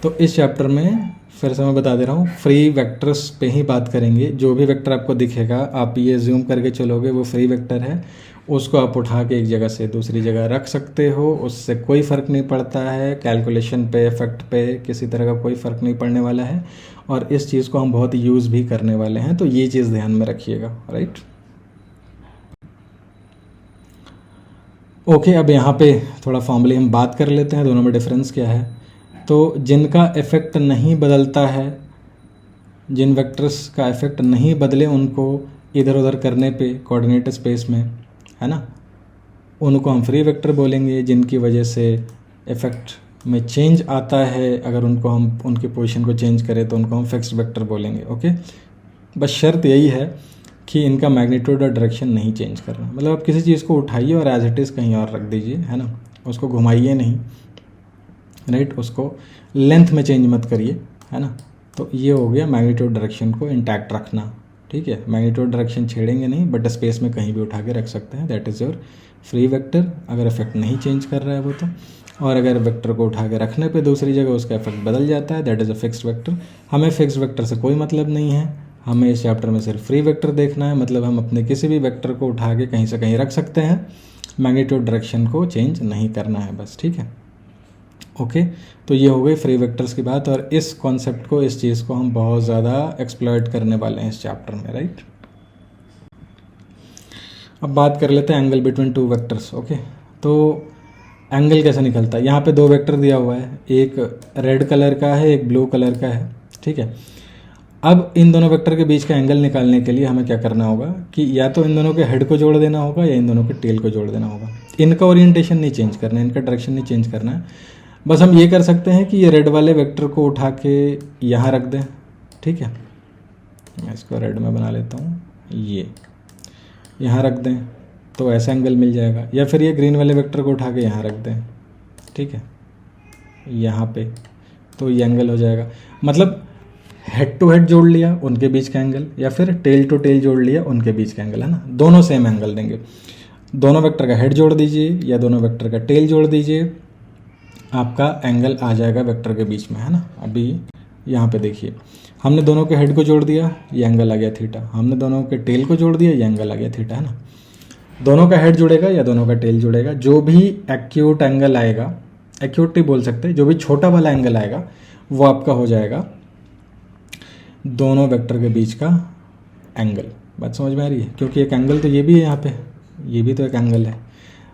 तो इस चैप्टर में फिर से मैं बता दे रहा हूँ, फ्री वेक्टर्स पे ही बात करेंगे। जो भी वेक्टर आपको दिखेगा आप ये ज्यूम करके चलोगे वो फ्री वेक्टर है, उसको आप उठा के एक जगह से दूसरी जगह रख सकते हो, उससे कोई फ़र्क नहीं पड़ता है, कैलकुलेशन पे, इफेक्ट पे किसी तरह का कोई फ़र्क नहीं पड़ने वाला है, और इस चीज़ को हम बहुत यूज़ भी करने वाले हैं, तो ये चीज़ ध्यान में रखिएगा, राइट। ओके, अब यहाँ पे थोड़ा फॉर्मली हम बात कर लेते हैं दोनों में डिफरेंस क्या है। तो जिनका इफ़ेक्ट नहीं बदलता है, जिन वेक्टर्स का इफ़ेक्ट नहीं बदले उनको इधर उधर करने पे कोऑर्डिनेट स्पेस में, है ना, उनको हम फ्री वेक्टर बोलेंगे। जिनकी वजह से इफ़ेक्ट में चेंज आता है, अगर उनको हम उनकी पोजीशन को चेंज करें तो उनको हम फिक्स्ड वेक्टर बोलेंगे। ओके, बस शर्त यही है कि इनका मैग्नीट्यूड और डायरेक्शन नहीं चेंज करना। मतलब आप किसी चीज़ को उठाइए और एज इट इज़ कहीं और रख दीजिए, है ना, उसको घुमाइए नहीं, राइट, उसको लेंथ में चेंज मत करिए, है ना। तो ये हो गया मैग्नीट्यूड डायरेक्शन को इंटैक्ट रखना, ठीक है। मैग्नीट्यूड डायरेक्शन छेड़ेंगे नहीं, बट स्पेस में कहीं भी उठा के रख सकते हैं, that is your free vector, अगर इफेक्ट नहीं चेंज कर रहा है वो तो। और अगर वेक्टर को उठा के रखने पे दूसरी जगह उसका इफेक्ट बदल जाता है, that is a fixed vector. हमें फिक्स्ड वेक्टर से कोई मतलब नहीं है, हमें इस चैप्टर में सिर्फ फ्री वेक्टर देखना है। मतलब हम अपने किसी भी वेक्टर को उठा के कहीं से कहीं रख सकते हैं, मैग्नीट्यूड डायरेक्शन को चेंज नहीं करना है बस, ठीक है। ओके, तो ये हो गई फ्री वेक्टर्स की बात, और इस कॉन्सेप्ट को, इस चीज़ को हम बहुत ज़्यादा एक्सप्लॉइट करने वाले हैं इस चैप्टर में, राइट। अब बात कर लेते हैं angle between two vectors. Okay, तो एंगल कैसे निकलता है। यहाँ पे दो वेक्टर दिया हुआ है, एक रेड कलर का है, एक ब्लू कलर का है, ठीक है। अब इन दोनों वेक्टर के बीच का एंगल निकालने के लिए हमें क्या करना होगा कि या तो इन दोनों के हेड को जोड़ देना होगा या इन दोनों के टेल को जोड़ देना होगा। इनका ओरिएंटेशन नहीं चेंज करना है, इनका डायरेक्शन नहीं चेंज करना है। बस हम ये कर सकते हैं कि ये रेड वाले वेक्टर को उठा के यहाँ रख दें, ठीक है। मैं इसको रेड में बना लेता हूँ, ये यहाँ रख दें तो ऐसा एंगल मिल जाएगा, या फिर ये ग्रीन वाले वेक्टर को उठा के यहाँ रख दें, ठीक है, यहाँ पे, तो ये एंगल हो जाएगा। मतलब हेड टू हेड जोड़ लिया उनके बीच का एंगल, या फिर टेल टू टेल जोड़ लिया उनके बीच का एंगल, है ना, दोनों सेम एंगल देंगे। दोनों वेक्टर का हेड जोड़ दीजिए या दोनों वेक्टर का टेल जोड़ दीजिए, आपका एंगल आ जाएगा वेक्टर के बीच में, है ना। अभी यहाँ पे देखिए, हमने दोनों के हेड को जोड़ दिया, ये एंगल आ गया थीटा। हमने दोनों के टेल को जोड़ दिया, ये एंगल आ गया थीटा, है ना। दोनों का हेड जुड़ेगा या दोनों का टेल जुड़ेगा, जो भी एक्यूट एंगल आएगा, एक्यूट नहीं बोल सकते, जो भी छोटा वाला एंगल आएगा वो आपका हो जाएगा दोनों वेक्टर के बीच का एंगल। बात समझ में आ रही है, क्योंकि एक एंगल तो ये भी है यहाँ पे, ये भी तो एक एंगल है,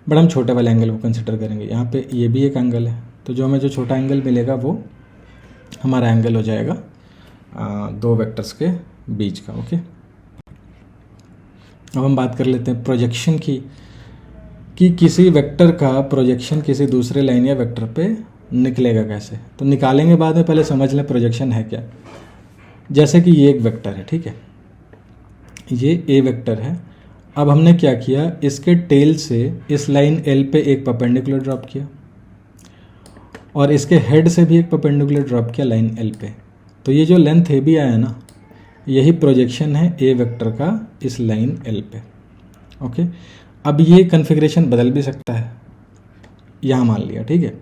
बट हम छोटे वाले एंगल को कंसिडर करेंगे। यहाँ पे ये भी एक एंगल है, तो जो हमें जो छोटा एंगल मिलेगा वो हमारा एंगल हो जाएगा दो वेक्टर्स के बीच का। ओके, अब हम बात कर लेते हैं प्रोजेक्शन की, कि किसी वेक्टर का प्रोजेक्शन किसी दूसरे लाइन या वेक्टर पे निकलेगा कैसे। तो निकालेंगे बाद में, पहले समझ लें प्रोजेक्शन है क्या। जैसे कि ये एक वेक्टर है, ठीक है, ये ए वेक्टर है। अब हमने क्या किया, इसके टेल से इस लाइन एल पे एक परपेंडिकुलर ड्रॉप किया, और इसके हेड से भी एक परपेंडिकुलर ड्रॉप किया लाइन एल पे। तो ये जो लेंथ ए भी आया ना, यही प्रोजेक्शन है ए वेक्टर का इस लाइन एल पे। ओके, अब ये कन्फिग्रेशन बदल भी सकता है, यहाँ मान लिया, ठीक है।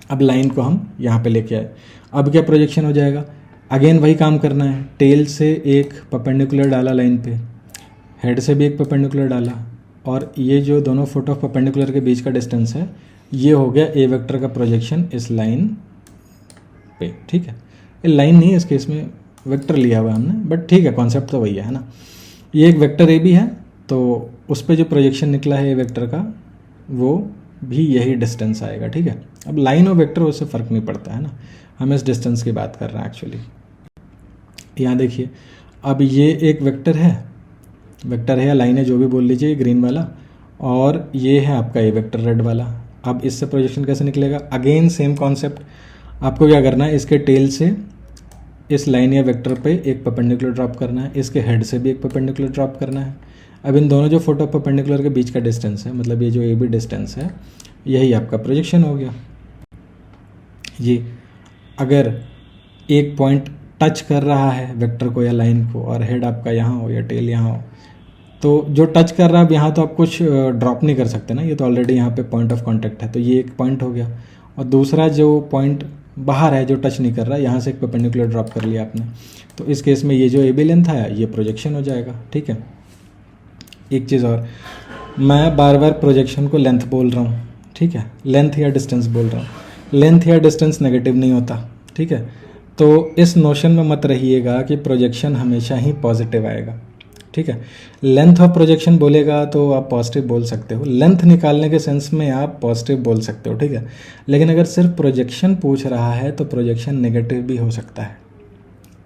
अब लाइन को हम यहाँ पे लेके आए, अब क्या प्रोजेक्शन हो जाएगा, अगेन वही काम करना है। टेल से एक परपेंडिकुलर डाला लाइन पे, हेड से भी एक परपेंडिकुलर डाला, और ये जो दोनों फुट ऑफ परपेंडिकुलर के बीच का डिस्टेंस है, ये हो गया ए वेक्टर का प्रोजेक्शन इस लाइन पे, ठीक है। ये लाइन नहीं है, इस केस में वेक्टर लिया हुआ है हमने, बट ठीक है, कॉन्सेप्ट तो वही है ना। ये एक वेक्टर ए भी है, तो उस पर जो प्रोजेक्शन निकला है ए वेक्टर का, वो भी यही डिस्टेंस आएगा, ठीक है। अब लाइन और वेक्टर उससे फ़र्क नहीं पड़ता है ना, हम इस डिस्टेंस की बात कर रहे हैं एक्चुअली। यहाँ देखिए, अब ये एक वेक्टर है या लाइन है, जो भी बोल लीजिए, ग्रीन वाला, और ये है आपका ए वेक्टर रेड वाला। अब इससे प्रोजेक्शन कैसे निकलेगा, अगेन सेम कॉन्सेप्ट। आपको क्या करना है, इसके टेल से इस लाइन या वेक्टर पे एक परपेंडिकुलर ड्रॉप करना है, इसके हेड से भी एक परपेंडिकुलर ड्रॉप करना है। अब इन दोनों जो फुट ऑफ परपेंडिकुलर के बीच का डिस्टेंस है, मतलब ये जो ए बी डिस्टेंस है, यही आपका प्रोजेक्शन हो गया। ये अगर एक पॉइंट टच कर रहा है वेक्टर को या लाइन को, और हेड आपका यहाँ हो या टेल यहाँ हो, तो जो टच कर रहा है, अब यहाँ तो आप कुछ ड्रॉप नहीं कर सकते ना, ये तो ऑलरेडी यहाँ पे पॉइंट ऑफ कांटेक्ट है, तो ये एक पॉइंट हो गया। और दूसरा जो पॉइंट बाहर है, जो टच नहीं कर रहा है, यहाँ से एक परपेंडिकुलर ड्रॉप कर लिया आपने, तो इस केस में ये जो ए बी लेंथ आया, ये प्रोजेक्शन हो जाएगा, ठीक है। एक चीज़ और, मैं बार बार प्रोजेक्शन को लेंथ बोल रहा हूँ, ठीक है, लेंथ या डिस्टेंस बोल रहा हूँ। लेंथ या डिस्टेंस नेगेटिव नहीं होता, ठीक है। तो इस नोशन में मत रहिएगा कि प्रोजेक्शन हमेशा ही पॉजिटिव आएगा, ठीक है। लेंथ ऑफ प्रोजेक्शन बोलेगा तो आप पॉजिटिव बोल सकते हो, लेंथ निकालने के सेंस में आप पॉजिटिव बोल सकते हो, ठीक है। लेकिन अगर सिर्फ प्रोजेक्शन पूछ रहा है तो प्रोजेक्शन नेगेटिव भी हो सकता है,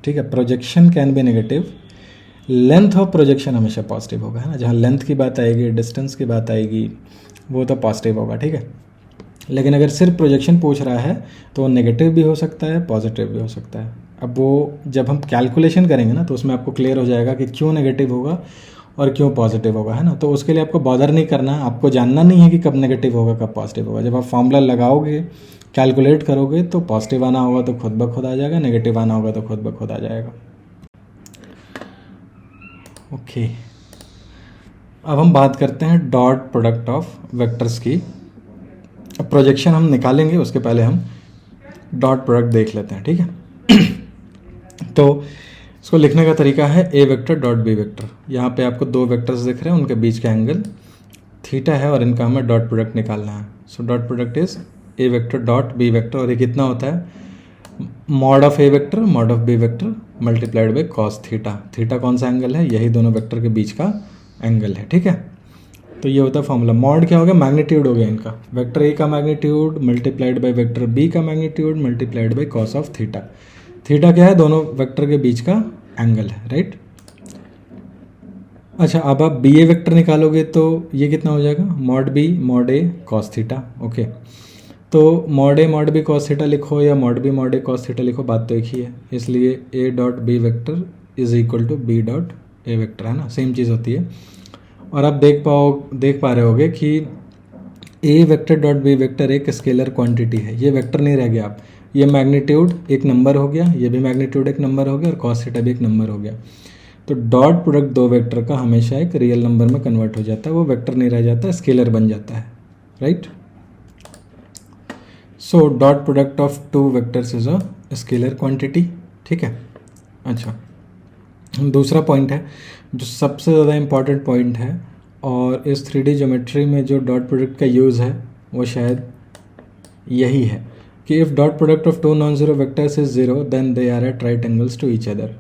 ठीक है। Projection can be negative, length of projection हमेशा पॉजिटिव होगा, है ना। जहाँ लेंथ की बात आएगी, डिस्टेंस की बात आएगी, वो तो पॉजिटिव होगा, ठीक है। लेकिन अगर सिर्फ प्रोजेक्शन पूछ रहा है तो वो नेगेटिव भी हो सकता है, पॉजिटिव भी हो सकता है। अब वो जब हम कैलकुलेशन करेंगे ना तो उसमें आपको क्लियर हो जाएगा कि क्यों नेगेटिव होगा और क्यों पॉजिटिव होगा, है ना। तो उसके लिए आपको बॉदर नहीं करना, आपको जानना नहीं है कि कब नेगेटिव होगा कब पॉजिटिव होगा। जब आप फॉर्मूला लगाओगे, कैलकुलेट करोगे तो पॉजिटिव आना होगा तो खुद ब खुद आ जाएगा, नेगेटिव आना होगा तो खुद ब खुद आ जाएगा। ओके, अब हम बात करते हैं डॉट प्रोडक्ट ऑफ वेक्टर्स की। अब प्रोजेक्शन हम निकालेंगे, उसके पहले हम डॉट प्रोडक्ट देख लेते हैं, ठीक है। तो इसको लिखने का तरीका है ए वेक्टर डॉट बी वेक्टर। यहाँ पे आपको दो वेक्टर्स दिख रहे हैं, उनके बीच का एंगल थीटा है और इनका हमें डॉट प्रोडक्ट निकालना है। So dot product is A vector dot B vector, और ये कितना होता है, mod of A vector mod of B vector multiplied by cos theta. Theta कौन सा एंगल है, यही दोनों वेक्टर के बीच का एंगल है, ठीक है। तो ये होता है फॉर्मूला। मॉड क्या हो गया, मैग्नीट्यूड हो गया इनका, वेक्टर ए का magnitude multiplied by vector B का magnitude multiplied by cos of theta. Theta क्या है, दोनों वेक्टर के बीच का एंगल है, राइट। अच्छा, अब आप बी ए वेक्टर निकालोगे तो ये कितना हो जाएगा, मॉड बी मॉड ए कॉस थीटा। ओके, तो mod A mod B cos theta लिखो या मॉड बी कॉस थीटा लिखो, बात तो एक ही है। इसलिए A dot B vector is equal to B dot A vector, है ना, सेम चीज़ होती है। और आप देख पा रहे होगे कि ए वेक्टर डॉट बी वेक्टर एक स्केलर क्वांटिटी है, ये वेक्टर नहीं रह गया। आप ये मैग्नीट्यूड एक नंबर हो गया, ये भी मैग्नीट्यूड एक नंबर हो गया और कॉस थीटा भी एक नंबर हो गया। तो डॉट प्रोडक्ट दो वेक्टर का हमेशा एक रियल नंबर में कन्वर्ट हो जाता है, वो वेक्टर नहीं रह जाता, स्केलर बन जाता है, right. So dot product of two vectors is a scalar quantity, ठीक है। अच्छा, दूसरा पॉइंट है जो सबसे ज़्यादा इम्पॉर्टेंट पॉइंट है, और इस 3D ज्योमेट्री में जो डॉट प्रोडक्ट का यूज़ है वो शायद यही है कि if dot product of two non zero vectors is zero then they are at right angles to each other.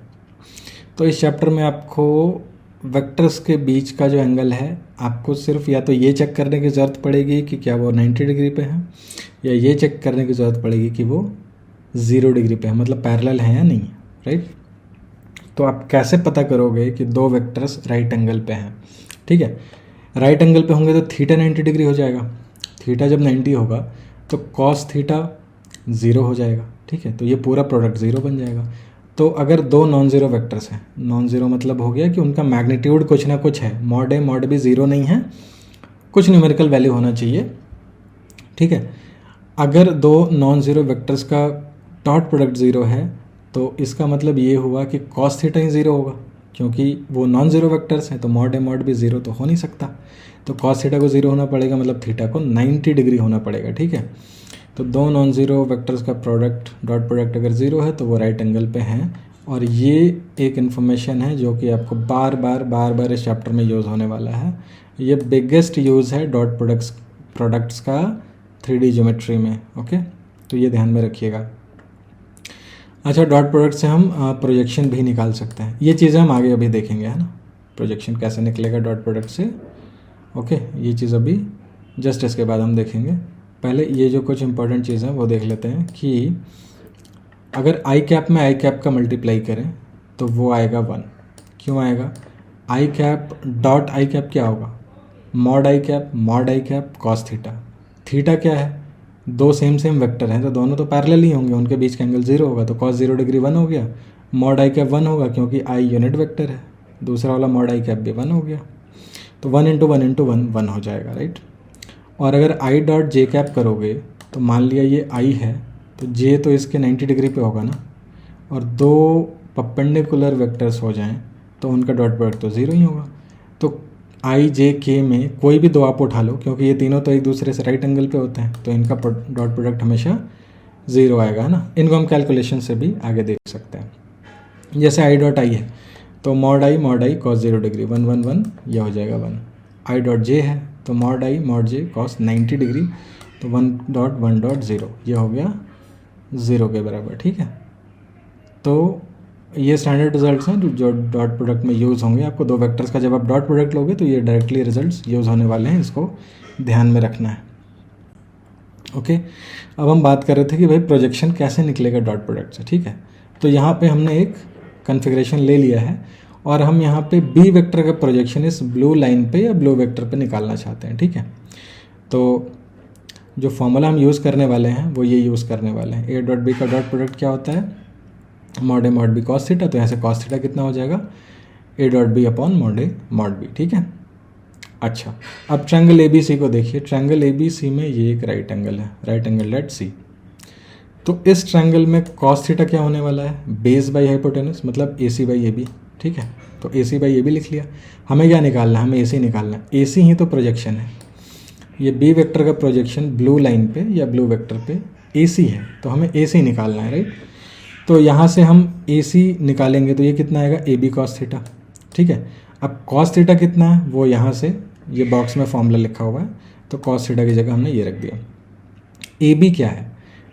तो इस चैप्टर में आपको वेक्टर्स के बीच का जो एंगल है, आपको सिर्फ या तो ये चेक करने की ज़रूरत पड़ेगी कि क्या वो 90 डिग्री पे है, या ये चेक करने की ज़रूरत पड़ेगी कि वो 0 डिग्री पे है, मतलब पैरेलल है या नहीं, राइट। तो आप कैसे पता करोगे कि दो वेक्टर्स राइट एंगल पे हैं, ठीक है। राइट एंगल पे होंगे तो थीटा 90 डिग्री हो जाएगा, थीटा जब 90 होगा तो कॉस थीटा 0 हो जाएगा, ठीक है। तो ये पूरा प्रोडक्ट 0 बन जाएगा। तो अगर दो नॉन ज़ीरो वेक्टर्स हैं, नॉन ज़ीरो मतलब हो गया कि उनका मैग्नीट्यूड कुछ ना कुछ है, मॉड ए मॉड बी 0 नहीं है, कुछ न्यूमेरिकल वैल्यू होना चाहिए, ठीक है। अगर दो नॉन ज़ीरो वेक्टर्स का डॉट प्रोडक्ट 0 है तो इसका मतलब ये हुआ कि कॉस थीटा ही 0 होगा, क्योंकि वो नॉन ज़ीरो वेक्टर्स हैं, तो मॉड ए मॉड बी 0 तो हो नहीं सकता। तो कॉस थीटा को 0 होना पड़ेगा, मतलब थीटा को 90 डिग्री होना पड़ेगा, ठीक है। तो दो नॉन ज़ीरो वेक्टर्स का प्रोडक्ट डॉट प्रोडक्ट अगर 0 है तो वो राइट एंगल पे हैं। और ये एक इन्फॉर्मेशन है जो कि आपको बार बार इस चैप्टर में यूज़ होने वाला है। ये बिगेस्ट यूज़ है डॉट प्रोडक्ट्स का 3D ज्योमेट्री में, ओके। तो ये ध्यान में रखिएगा। अच्छा, डॉट प्रोडक्ट से हम प्रोजेक्शन भी निकाल सकते हैं, ये चीज़ें हम आगे अभी देखेंगे, है ना, प्रोजेक्शन कैसे निकलेगा डॉट प्रोडक्ट से, ओके। ये चीज़ अभी जस्ट इसके बाद हम देखेंगे। पहले ये जो कुछ इंपॉर्टेंट चीज़ें वो देख लेते हैं कि अगर आई कैप में आई कैप का मल्टीप्लाई करें तो वो आएगा 1। क्यों आएगा, आई कैप डॉट आई कैप क्या होगा, मॉड आई कैप कॉस थीटा। थीटा क्या है, दो सेम वेक्टर हैं तो दोनों तो पैरेलल ही होंगे, उनके बीच का एंगल 0 होगा, तो कॉस 0 डिग्री 1 हो गया। मॉड आई कैप 1 होगा क्योंकि आई यूनिट वेक्टर है, दूसरा वाला मॉड आई कैप भी 1 हो गया, तो 1 इंटू 1 इंटू 1 1 हो जाएगा, राइट। और अगर आई डॉट जे कैप करोगे तो मान लिया ये आई है तो जे तो इसके 90 डिग्री पे होगा ना, और दो परपेंडिकुलर वेक्टर्स हो जाएं तो उनका डॉट प्रोडक्ट तो 0 ही होगा। तो आई जे के में कोई भी दो आप उठा लो, क्योंकि ये तीनों तो एक दूसरे से राइट एंगल पे होते हैं, तो इनका डॉट प्रोडक्ट हमेशा 0 आएगा, है ना। इनको हम कैलकुलेशन से भी आगे देख सकते हैं। जैसे आई डॉट आई है तो मॉड आई कॉस 0 डिग्री 1 1 1, यह हो जाएगा 1। आई डॉट जे है, तो mod I mod J cos 90 degree, तो 1.1.0 ये हो गया 0 के बराबर, ठीक है। तो ये स्टैंडर्ड रिजल्ट्स हैं जो डॉट प्रोडक्ट में यूज़ होंगे। आपको दो वेक्टर्स का जब आप डॉट प्रोडक्ट लोगे तो ये डायरेक्टली रिजल्ट्स यूज़ होने वाले हैं, इसको ध्यान में रखना है। ओके, अब हम बात कर रहे थे कि भाई प्रोजेक्शन कैसे निकलेगा डॉट प्रोडक्ट से, ठीक है। तो यहाँ पे हमने एक कन्फिग्रेशन ले लिया है और हम यहाँ पे बी वेक्टर का प्रोजेक्शन इस ब्लू लाइन पे या ब्लू वेक्टर पे निकालना चाहते हैं, ठीक है। तो जो फॉर्मूला हम यूज़ करने वाले हैं वो ये यूज़ करने वाले हैं। ए डॉट बी का डॉट प्रोडक्ट क्या होता है, mod A mod B cos theta, तो यहाँ से कॉस थीटा कितना हो जाएगा, A dot B upon mod A mod B, ठीक है। अच्छा, अब ट्रायंगल ए बी सी को देखिए। ट्रायंगल ए बी सी में ये एक राइट एंगल है, राइट एंगल एट सी। तो इस ट्रायंगल में कॉस थीटा क्या होने वाला है, बेस बाई हाइपोटेनस, मतलब ए सी बाई ए बी, ठीक है। तो ए सी बाई ए बी लिख लिया। हमें क्या निकालना है, हमें ए सी निकालना है। ए सी ही तो प्रोजेक्शन है, ये बी वेक्टर का प्रोजेक्शन ब्लू लाइन पे या ब्लू वेक्टर पे ए सी है, तो हमें ए सी निकालना है, राइट। तो यहाँ से हम ए सी निकालेंगे तो ये कितना आएगा, ए बी कॉस थीटा, ठीक है। अब कॉस थीटा कितना है वो यहाँ से ये बॉक्स में फॉर्मूला लिखा हुआ है, तो कॉस थीटा की जगह हमने ये रख दिया। ए बी क्या है,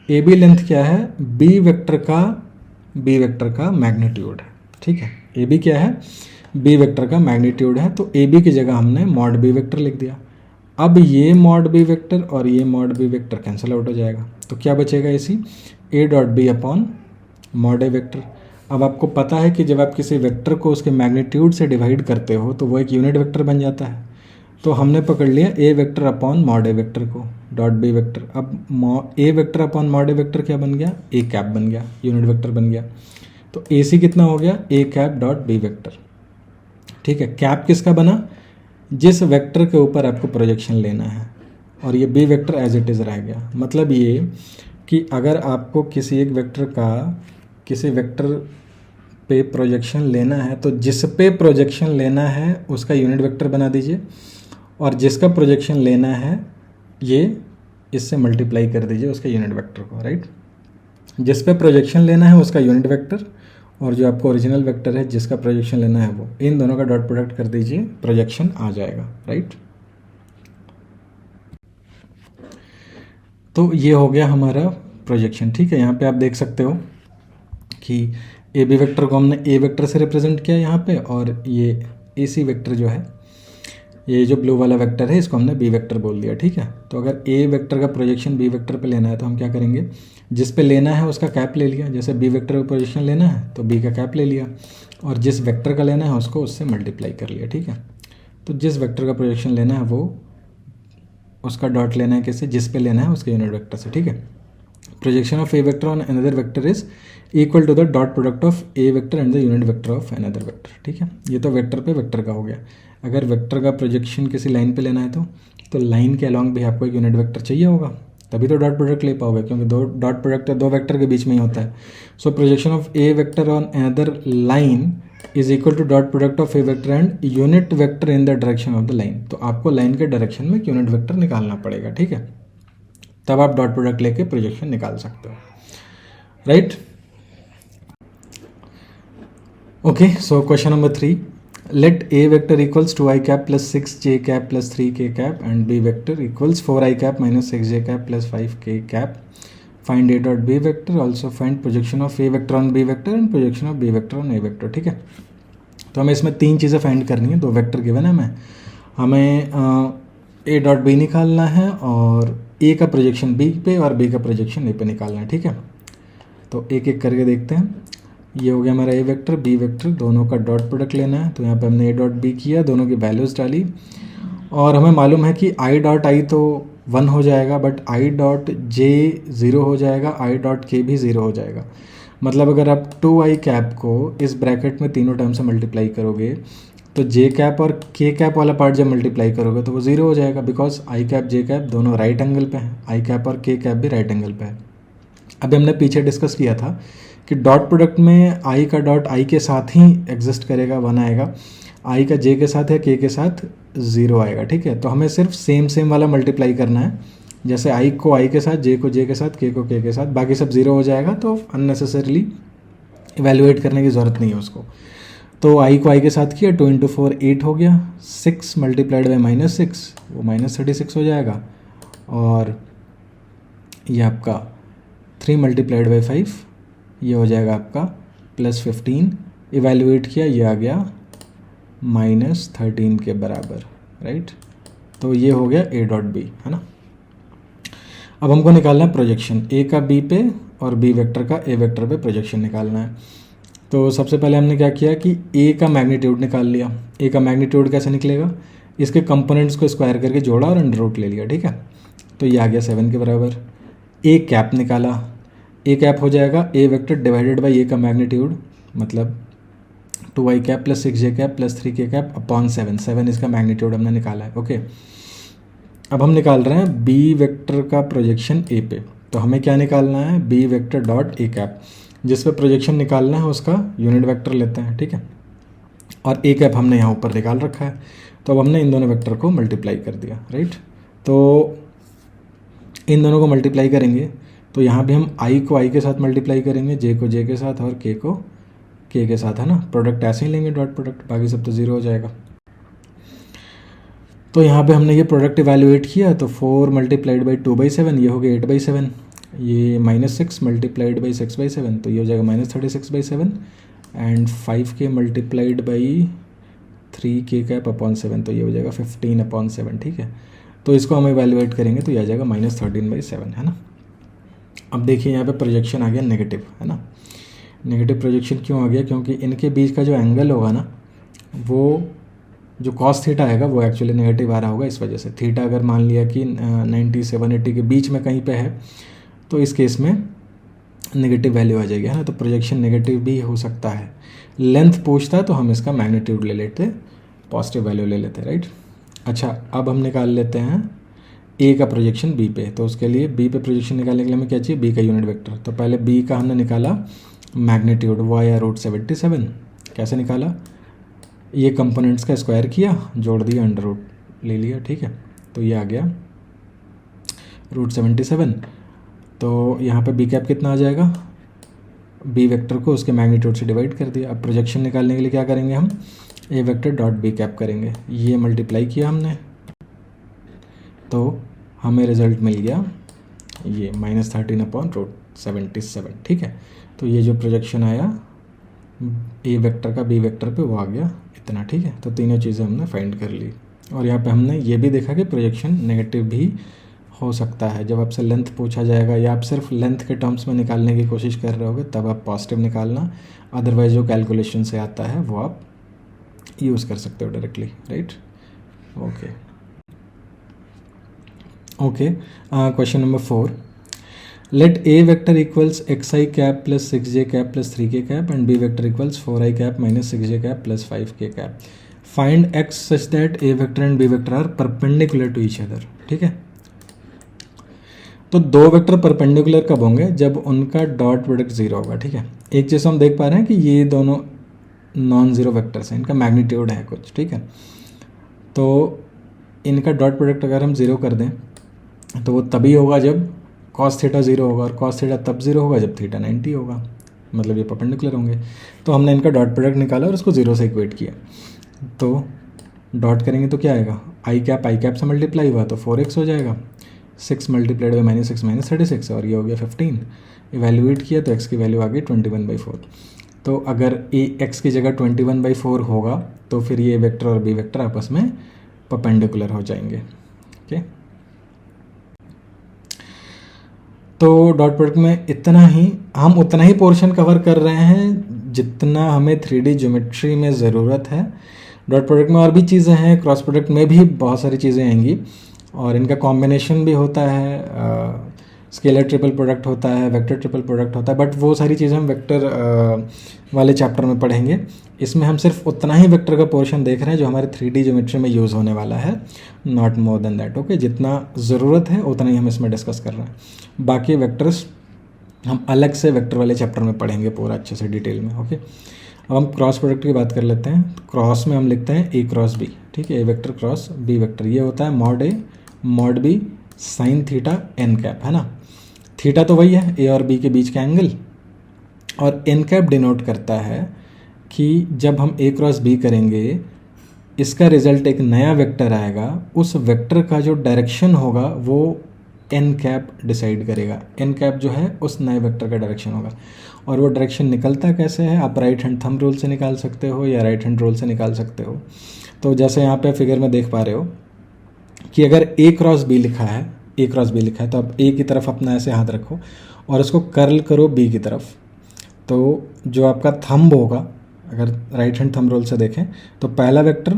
ए बी लेंथ क्या है, बी वेक्टर का मैग्नीट्यूड है, ठीक है। ए बी क्या है, बी वेक्टर का मैग्नीट्यूड है, तो ए बी की जगह हमने मॉड बी वेक्टर लिख दिया। अब ये मॉड बी वेक्टर और ये mod B vector cancel out हो जाएगा, तो क्या बचेगा, इसी A dot B upon mod A vector. अब आपको पता है कि जब आप किसी वेक्टर को उसके मैग्नीट्यूड से डिवाइड करते हो तो वो एक यूनिट वेक्टर बन जाता है। तो हमने पकड़ लिया ए vector upon mod A vector को, डॉट बी वेक्टर। अब ए vector upon mod A vector क्या बन गया, ए कैप बन गया, यूनिट वेक्टर बन गया। तो ए सी कितना हो गया, A cap dot B vector, ठीक है। कैप किसका बना, जिस वेक्टर के ऊपर आपको प्रोजेक्शन लेना है, और ये B vector as it is रह गया। मतलब ये कि अगर आपको किसी एक वेक्टर का किसी वेक्टर पे प्रोजेक्शन लेना है तो जिस पे प्रोजेक्शन लेना है उसका यूनिट वेक्टर बना दीजिए, और जिसका प्रोजेक्शन लेना है ये इससे मल्टीप्लाई कर दीजिए उसके यूनिट वेक्टर को, राइट। जिस पे प्रोजेक्शन लेना है उसका यूनिट वेक्टर, और जो आपको ओरिजिनल वेक्टर है जिसका प्रोजेक्शन लेना है वो, इन दोनों का डॉट प्रोडक्ट कर दीजिए, प्रोजेक्शन आ जाएगा, राइट। तो ये हो गया हमारा प्रोजेक्शन, ठीक है। यहाँ पे आप देख सकते हो कि ए बी वेक्टर को हमने ए वेक्टर से रिप्रेजेंट किया यहाँ पे, और ये ए सी वेक्टर जो है, ये जो ब्लू वाला वेक्टर है इसको हमने बी वेक्टर बोल दिया, ठीक है। तो अगर ए वेक्टर का प्रोजेक्शन बी वेक्टर पे लेना है तो हम क्या करेंगे, जिस पे लेना है उसका कैप ले लिया। जैसे बी वेक्टर का प्रोजेक्शन लेना है तो बी का कैप ले लिया, और जिस वेक्टर का लेना है उसको उससे मल्टीप्लाई कर लिया, ठीक है। तो जिस वेक्टर का प्रोजेक्शन लेना है वो उसका डॉट लेना है किससे, जिस पे लेना है उसके यूनिट वेक्टर से, ठीक है। Projection of A vector on another vector is equal to the dot product of A vector and the unit vector of another vector, ठीक है। ये तो वेक्टर पे वेक्टर का हो गया। अगर वेक्टर का प्रोजेक्शन किसी लाइन पे लेना है तो लाइन के अलॉन्ग भी आपको एक यूनिट वेक्टर चाहिए होगा, तभी तो डॉट प्रोडक्ट ले पाओगे, क्योंकि दो डॉट प्रोडक्ट दो वेक्टर के बीच में ही होता है। So projection of A vector on another line is equal to dot product of A vector and unit vector in the direction of the line. तो आपको लाइन के डायरेक्शन में यूनिट वेक्टर निकालना पड़ेगा, ठीक है। तब आप डॉट प्रोडक्ट लेके प्रोजेक्शन निकाल सकते हो, right. Okay, so question number 3, let a vector equals 2i cap plus 6j cap plus 3k cap and b vector equals 4i cap minus 6j cap plus 5k cap. Find a dot b vector, also find projection of a vector on b vector and projection of b vector on a vector, ठीक है। तो हमें इसमें तीन चीज़ें find करनी है, दो वेक्टर गिवन है हमें a डॉट b निकालना है, और a का प्रोजेक्शन b पे और b का प्रोजेक्शन a पे निकालना है, ठीक है। तो एक एक करके देखते हैं। ये हो गया हमारा ए वेक्टर बी वेक्टर, दोनों का डॉट प्रोडक्ट लेना है। तो यहाँ पे हमने ए डॉट बी किया, दोनों की वैल्यूज़ डाली, और हमें मालूम है कि आई डॉट आई तो 1 हो जाएगा, बट आई डॉट जे 0 हो जाएगा, आई डॉट के भी 0 हो जाएगा। मतलब अगर आप 2i कैप को इस ब्रैकेट में तीनों टर्म से मल्टीप्लाई करोगे तो जे कैप और के कैप वाला पार्ट जब मल्टीप्लाई करोगे तो वो 0 हो जाएगा, because I cap J cap दोनों राइट एंगल पे हैं, आई कैप और के कैप भी राइट एंगल पे है। अभी हमने पीछे डिस्कस किया था कि डॉट प्रोडक्ट में आई का डॉट आई के साथ ही एग्जिस्ट करेगा, 1 आएगा, आई का जे के साथ या के साथ 0 आएगा, ठीक है। तो हमें सिर्फ सेम वाला मल्टीप्लाई करना है, जैसे आई को आई के साथ, जे को जे के साथ, के को के साथ, बाकी सब 0 हो जाएगा, तो अननेसेसरीली इवैल्यूएट करने की ज़रूरत नहीं है उसको। तो आई को आई के साथ किया, 2 इंटू 4 8 हो गया, 6 मल्टीप्लाइड बाई -6 वो -36 हो जाएगा, और ये आपका 3 मल्टीप्लाइड बाई 5 ये हो जाएगा आपका +15। इवेल्युएट किया, ये आ गया -13 के बराबर, राइट। तो ये हो गया A डॉट बी, है ना। अब हमको निकालना है प्रोजेक्शन A का B पे और B वेक्टर का A वेक्टर पे प्रोजेक्शन निकालना है। तो सबसे पहले हमने क्या किया कि A का मैग्नीट्यूड निकाल लिया। A का मैग्नीट्यूड कैसे निकलेगा, इसके कंपोनेंट्स को स्क्वायर करके जोड़ा और अंडर रूट ले लिया, ठीक है। तो ये आ गया 7 के बराबर। A कैप निकाला, A कैप हो जाएगा A vector divided by A का मैग्नीट्यूड, मतलब 2i cap plus 6j cap plus 3k cap upon 7 इसका मैग्नीट्यूड हमने निकाला है, ओके। अब हम निकाल रहे हैं B वेक्टर का प्रोजेक्शन A पे। तो हमें क्या निकालना है, B vector dot A cap, जिस पे प्रोजेक्शन निकालना है उसका यूनिट वेक्टर लेते हैं, ठीक है। और A कैप हमने यहाँ ऊपर निकाल रखा है। तो अब हमने इन दोनों वेक्टर को मल्टीप्लाई कर दिया, राइट। तो इन दोनों को मल्टीप्लाई करेंगे तो यहाँ भी हम I को I के साथ मल्टीप्लाई करेंगे, J को J के साथ और K को K के साथ, है ना। प्रोडक्ट ऐसे ही लेंगे, डॉट प्रोडक्ट, बाकी सब तो 0 हो जाएगा। तो यहाँ पे हमने ये प्रोडक्ट इवैल्यूएट किया, तो 4 मल्टीप्लाइड बाई 2/7 ये हो गया 8/7, ये -6 मल्टीप्लाइड बाई 6/7 तो ये हो जाएगा -36/7, and 5k multiplied by 3k cap upon 7 तो ये हो जाएगा 15/7, ठीक है। तो इसको हम इवैल्यूएट करेंगे तो ये आ जाएगा -13/7, है ना। अब देखिए यहाँ पे प्रोजेक्शन आ गया नेगेटिव, है ना। नेगेटिव प्रोजेक्शन क्यों आ गया, क्योंकि इनके बीच का जो एंगल होगा ना, वो जो कॉस थीटा आएगा वो एक्चुअली नेगेटिव आ रहा होगा, इस वजह से। थीटा अगर मान लिया कि 97-80 के बीच में कहीं पे है तो इस केस में नेगेटिव वैल्यू आ जाएगी, है ना। तो प्रोजेक्शन नेगेटिव भी हो सकता है। लेंथ पूछता है तो हम इसका मैग्नीट्यूड ले लेते, पॉजिटिव वैल्यू ले लेते, राइट। अच्छा, अब हम निकाल लेते हैं A का प्रोजेक्शन B पे। तो उसके लिए B पे प्रोजेक्शन निकालने के लिए हमें क्या चाहिए, B का यूनिट वेक्टर। तो पहले B का हमने निकाला मैग्नीट्यूड, वो आया √77। कैसे निकाला, ये कंपोनेंट्स का स्क्वायर किया, जोड़ दिया, अंडर रूट ले लिया, ठीक है। तो ये आ गया √77। तो यहाँ पे B कैप कितना आ जाएगा, B वेक्टर को उसके मैग्नीट्यूड से डिवाइड कर दिया। अब प्रोजेक्शन निकालने के लिए क्या करेंगे, हम A vector dot B cap करेंगे। ये मल्टीप्लाई किया हमने तो हमें रिजल्ट मिल गया ये -13/√77, ठीक है। तो ये जो प्रोजेक्शन आया A वेक्टर का B वेक्टर पे वो आ गया इतना, ठीक है। तो तीनों चीज़ें हमने फाइंड कर ली। और यहाँ पे हमने ये भी देखा कि प्रोजेक्शन नेगेटिव भी हो सकता है। जब आपसे लेंथ पूछा जाएगा या आप सिर्फ लेंथ के टर्म्स में निकालने की कोशिश कर रहे होगे तब आप पॉजिटिव निकालना, अदरवाइज जो कैलकुलेशन से आता है वो आप यूज़ कर सकते हो directly, right. Okay, question number 4, let A vector equals xi cap plus 6j cap plus 3k cap and B vector equals 4i cap minus 6j cap plus 5k cap. Find x such that A vector and B vector are perpendicular to each other, ठीक है। तो दो vector perpendicular कब होंगे, जब उनका dot product 0 होगा, ठीक है। एक चीज़ हम देख पा रहे हैं कि ये दोनों नॉन ज़ीरो वेक्टर्स हैं, इनका मैग्नीट्यूड है कुछ, ठीक है। तो इनका डॉट प्रोडक्ट अगर हम 0 कर दें तो वो तभी होगा जब cos थीटा 0 होगा, और cos थीटा तब 0 होगा जब थीटा 90 होगा, मतलब ये परपेंडिकुलर होंगे। तो हमने इनका डॉट प्रोडक्ट निकाला और उसको 0 से इक्वेट किया। तो डॉट करेंगे तो क्या आएगा, आई कैप से मल्टीप्लाई हुआ तो 4x हो जाएगा, 6 मल्टीप्लाइड बाई -6 -36 और ये हो गया 15। इवेल्यूएट किया तो x की वैल्यू आ गई 21/4। तो अगर x की जगह 21/4 होगा तो फिर ये वेक्टर और b वेक्टर आपस में परपेंडिकुलर हो जाएंगे, ओके। तो डॉट प्रोडक्ट में इतना ही, हम उतना ही पोर्शन कवर कर रहे हैं जितना हमें 3D ज्योमेट्री में ज़रूरत है। डॉट प्रोडक्ट में और भी चीज़ें हैं, क्रॉस प्रोडक्ट में भी बहुत सारी चीज़ें आएंगी और इनका कॉम्बिनेशन भी होता है, स्केलर ट्रिपल प्रोडक्ट होता है, वेक्टर ट्रिपल प्रोडक्ट होता है, बट वो सारी चीज़ें हम वेक्टर वाले चैप्टर में पढ़ेंगे। इसमें हम सिर्फ उतना ही वेक्टर का पोर्शन देख रहे हैं जो हमारे 3D ज्योमेट्री में यूज़ होने वाला है, not more than that, okay. जितना ज़रूरत है उतना ही हम इसमें डिस्कस कर रहे हैं। बाकी वेक्टर्स हम अलग से वेक्टर वाले चैप्टर में पढ़ेंगे पूरा अच्छे से डिटेल में, ओके। अब हम क्रॉस प्रोडक्ट की बात कर लेते हैं। क्रॉस में हम लिखते हैं A क्रॉस B, ठीक है। A vector cross B vector, ये होता है mod A mod B sine theta n cap, है ना। थीटा तो वही है A और B के बीच का एंगल, और n कैप डिनोट करता है कि जब हम ए क्रॉस बी करेंगे, इसका रिजल्ट एक नया वेक्टर आएगा, उस वेक्टर का जो डायरेक्शन होगा वो एन कैप डिसाइड करेगा। एन कैप जो है उस नए वेक्टर का डायरेक्शन होगा। और वो डायरेक्शन निकलता कैसे है, आप राइट हैंड थंब रूल से निकाल सकते हो या राइट हैंड रूल से निकाल सकते हो। तो जैसे यहाँ पे फिगर में देख पा रहे हो कि अगर ए क्रॉस बी लिखा है, ए क्रॉस बी लिखा है, तो आप ए की तरफ अपना ऐसे हाथ रखो और उसको कर्ल करो बी की तरफ। तो जो आपका थंब होगा, अगर राइट हैंड थंब रूल से देखें तो पहला वेक्टर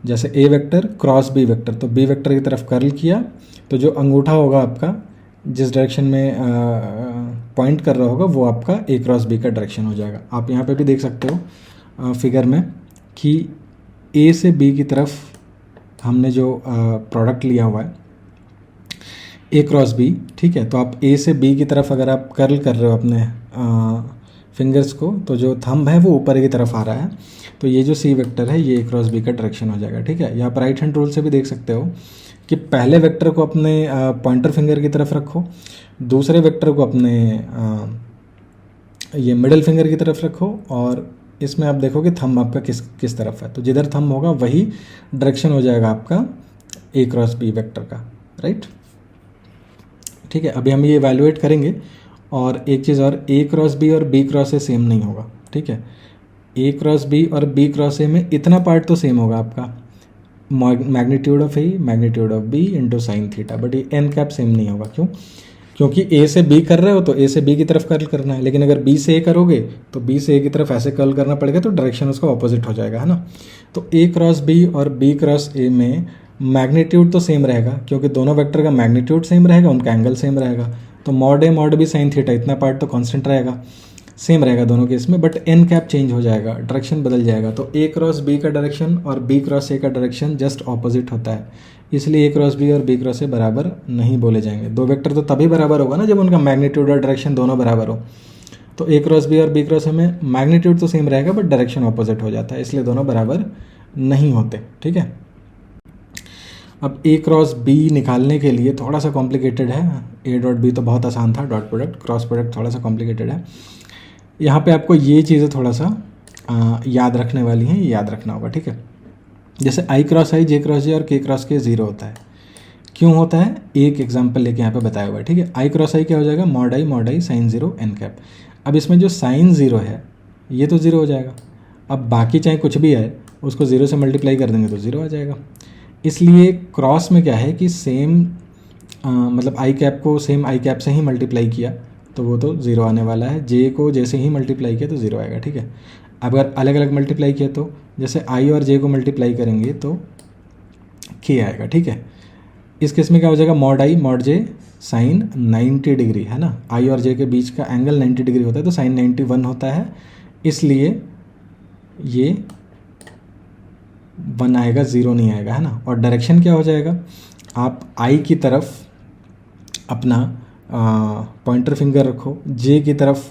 जैसे ए वेक्टर क्रॉस बी वेक्टर, तो बी वेक्टर की तरफ कर्ल किया तो जो अंगूठा होगा आपका जिस डायरेक्शन में पॉइंट कर रहा होगा वो आपका ए क्रॉस बी का डायरेक्शन हो जाएगा। आप यहाँ पे भी देख सकते हो फिगर में कि ए से बी की तरफ हमने जो प्रोडक्ट लिया हुआ है ए क्रॉस बी, ठीक है। तो आप ए से बी की तरफ अगर आप कर्ल कर रहे हो अपने फिंगर्स को, तो जो थंब है वो ऊपर की तरफ आ रहा है, तो ये जो सी वेक्टर है ये ए क्रॉस बी का डायरेक्शन हो जाएगा, ठीक है। या आप राइट हैंड रूल से भी देख सकते हो कि पहले वेक्टर को अपने पॉइंटर फिंगर की तरफ रखो, दूसरे वेक्टर को अपने ये मिडिल फिंगर की तरफ रखो, और इसमें आप देखो कि थंब आपका किस तरफ है, तो जिधर थंब होगा वही डायरेक्शन हो जाएगा आपका ए क्रॉस बी वेक्टर का, राइट। ठीक है, अभी हम ये इवैल्यूएट करेंगे। और एक चीज़ और, ए क्रॉस बी और बी क्रॉस ए सेम नहीं होगा, ठीक है। ए क्रॉस बी और बी क्रॉस ए में इतना पार्ट तो सेम होगा आपका, magnitude of A magnitude of B into sine theta, but ये एन कैप सेम नहीं होगा। क्यों? क्योंकि ए से बी कर रहे हो तो ए से बी की तरफ कर्ल करना है, लेकिन अगर बी से ए करोगे तो बी से ए की तरफ ऐसे कर्ल करना पड़ेगा, तो डायरेक्शन उसका ऑपोजिट हो जाएगा, है ना। तो ए क्रॉस बी और बी क्रॉस ए में मैग्नीट्यूड तो सेम रहेगा, क्योंकि दोनों वेक्टर का मैग्नीट्यूड सेम रहेगा, उनका एंगल सेम रहेगा। तो mod A mod B sine theta इतना पार्ट तो कांस्टेंट रहेगा, सेम रहेगा दोनों के इसमें, बट एन कैप चेंज हो जाएगा, डायरेक्शन बदल जाएगा। तो ए क्रॉस बी का डायरेक्शन और बी क्रॉस ए का डायरेक्शन जस्ट ऑपोजिट होता है, इसलिए ए क्रॉस बी और बी क्रॉस ए बराबर नहीं बोले जाएंगे। दो वेक्टर तो तभी बराबर होगा ना जब उनका मैग्नीट्यूड और डायरेक्शन दोनों बराबर हो। तो ए क्रॉस बी और बी क्रॉस ए में मैग्नीट्यूड तो सेम रहेगा बट डायरेक्शन ऑपोजिट हो जाता है, इसलिए दोनों बराबर नहीं होते, ठीक है। अब ए क्रॉस बी निकालने के लिए थोड़ा सा कॉम्प्लिकेटेड है, ए डॉट बी तो बहुत आसान था, डॉट प्रोडक्ट क्रॉस प्रोडक्ट थोड़ा सा कॉम्प्लिकेटेड है। यहाँ पे आपको ये चीज़ें थोड़ा सा याद रखने वाली हैं, ये याद रखना होगा, ठीक है। जैसे आई क्रॉस आई, जे क्रॉस जे और के क्रॉस के ज़ीरो होता है। क्यों होता है, एक एग्जांपल लेके यहाँ पे बताया हुआ है, ठीक है। आई क्रॉस आई क्या हो जाएगा, mod I sine zero N cap. अब इसमें जो साइन ज़ीरो है ये तो ज़ीरो हो जाएगा, अब बाकी चाहे कुछ भी है उसको ज़ीरो से मल्टीप्लाई कर देंगे तो ज़ीरो आ जाएगा। इसलिए क्रॉस में क्या है कि सेम मतलब आई कैप को सेम आई कैप से ही मल्टीप्लाई किया तो वो तो ज़ीरो आने वाला है, जे को जैसे ही मल्टीप्लाई किया तो ज़ीरो आएगा, ठीक है। अगर अलग अलग मल्टीप्लाई किया तो जैसे आई और जे को मल्टीप्लाई करेंगे तो के आएगा, ठीक है। इस केस में क्या हो जाएगा, mod I mod J sine 90 degree, है ना। आई और जे के बीच का एंगल 90 डिग्री होता है तो साइन 91 होता है, इसलिए ये 1 आएगा, 0 नहीं आएगा, है ना। और डायरेक्शन क्या हो जाएगा, आप आई की तरफ अपना पॉइंटर फिंगर रखो, जे की तरफ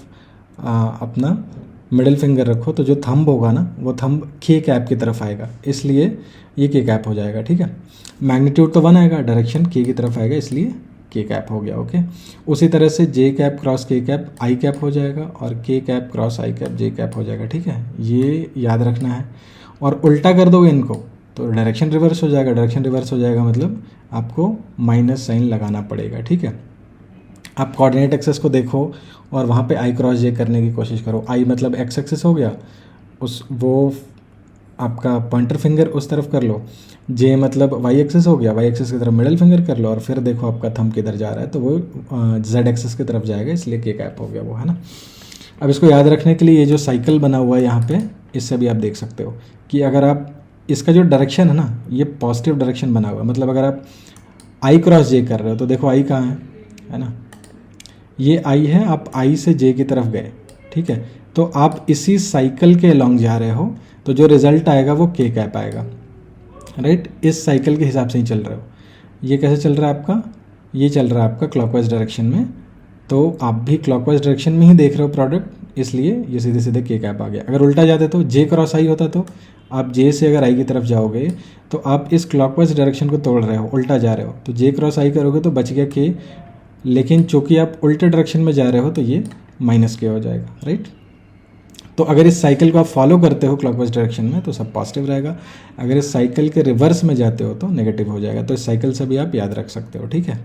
अपना मिडिल फिंगर रखो, तो जो थंब होगा ना वो थंब के कैप की तरफ आएगा, इसलिए ये के कैप हो जाएगा, ठीक है। मैग्नीट्यूड तो 1 आएगा, डायरेक्शन के की तरफ आएगा, इसलिए के कैप हो गया, ओके। उसी तरह से जे कैप क्रॉस के कैप आई कैप हो जाएगा और के कैप क्रॉस आई कैप जे कैप हो जाएगा, ठीक है। ये याद रखना है। और उल्टा कर दोगे इनको तो डायरेक्शन रिवर्स हो जाएगा, डायरेक्शन रिवर्स हो जाएगा मतलब आपको माइनस साइन लगाना पड़ेगा, ठीक है। आप कोऑर्डिनेट एक्सेस को देखो और वहाँ पे आई क्रॉस जे करने की कोशिश करो। आई मतलब एक्स एक्सेस हो गया, उस वो आपका पॉइंटर फिंगर उस तरफ कर लो, जे मतलब वाई एक्सेस हो गया, वाई एक्सेस की तरफ मिडिल फिंगर कर लो, और फिर देखो आपका थंब किधर जा रहा है तो वो जेड एक्सेस की तरफ जाएगा, इसलिए के कैप हो गया वो, है ना। अब इसको याद रखने के लिए ये जो साइकिल बना हुआ है यहाँ पे, इससे भी आप देख सकते हो कि अगर आप इसका जो डायरेक्शन है ना ये पॉजिटिव डायरेक्शन बना हुआ है, मतलब अगर आप आई क्रॉस जे कर रहे हो तो देखो आई कहाँ है ना, ये आई है, आप आई से जे की तरफ गए, ठीक है। तो आप इसी साइकिल के अलॉन्ग जा रहे हो तो जो रिजल्ट आएगा वो के कैप आएगा, राइट। इस साइकिल के हिसाब से ही चल रहे हो। ये कैसे चल रहा है आपका, ये चल रहा है आपका क्लॉकवाइज डायरेक्शन में, तो आप भी क्लॉकवाइज डायरेक्शन में ही देख रहे हो प्रोडक्ट, इसलिए ये सीधे सीधे के कैप आ गया। अगर उल्टा जाते तो जे क्रॉस आई होता तो आप जे से अगर आई की तरफ जाओगे तो आप इस क्लॉकवाइज डायरेक्शन को तोड़ रहे हो, उल्टा जा रहे हो, तो जे क्रॉस आई करोगे तो बच गया के, लेकिन चूंकि आप उल्टे डायरेक्शन में जा रहे हो तो ये माइनस के हो जाएगा, राइट। तो अगर इस साइकिल को आप फॉलो करते हो क्लॉकवाइज डायरेक्शन में तो सब पॉजिटिव रहेगा, अगर इस साइकिल के रिवर्स में जाते हो तो नेगेटिव हो जाएगा। तो इस साइकिल से भी आप याद रख सकते हो, ठीक है।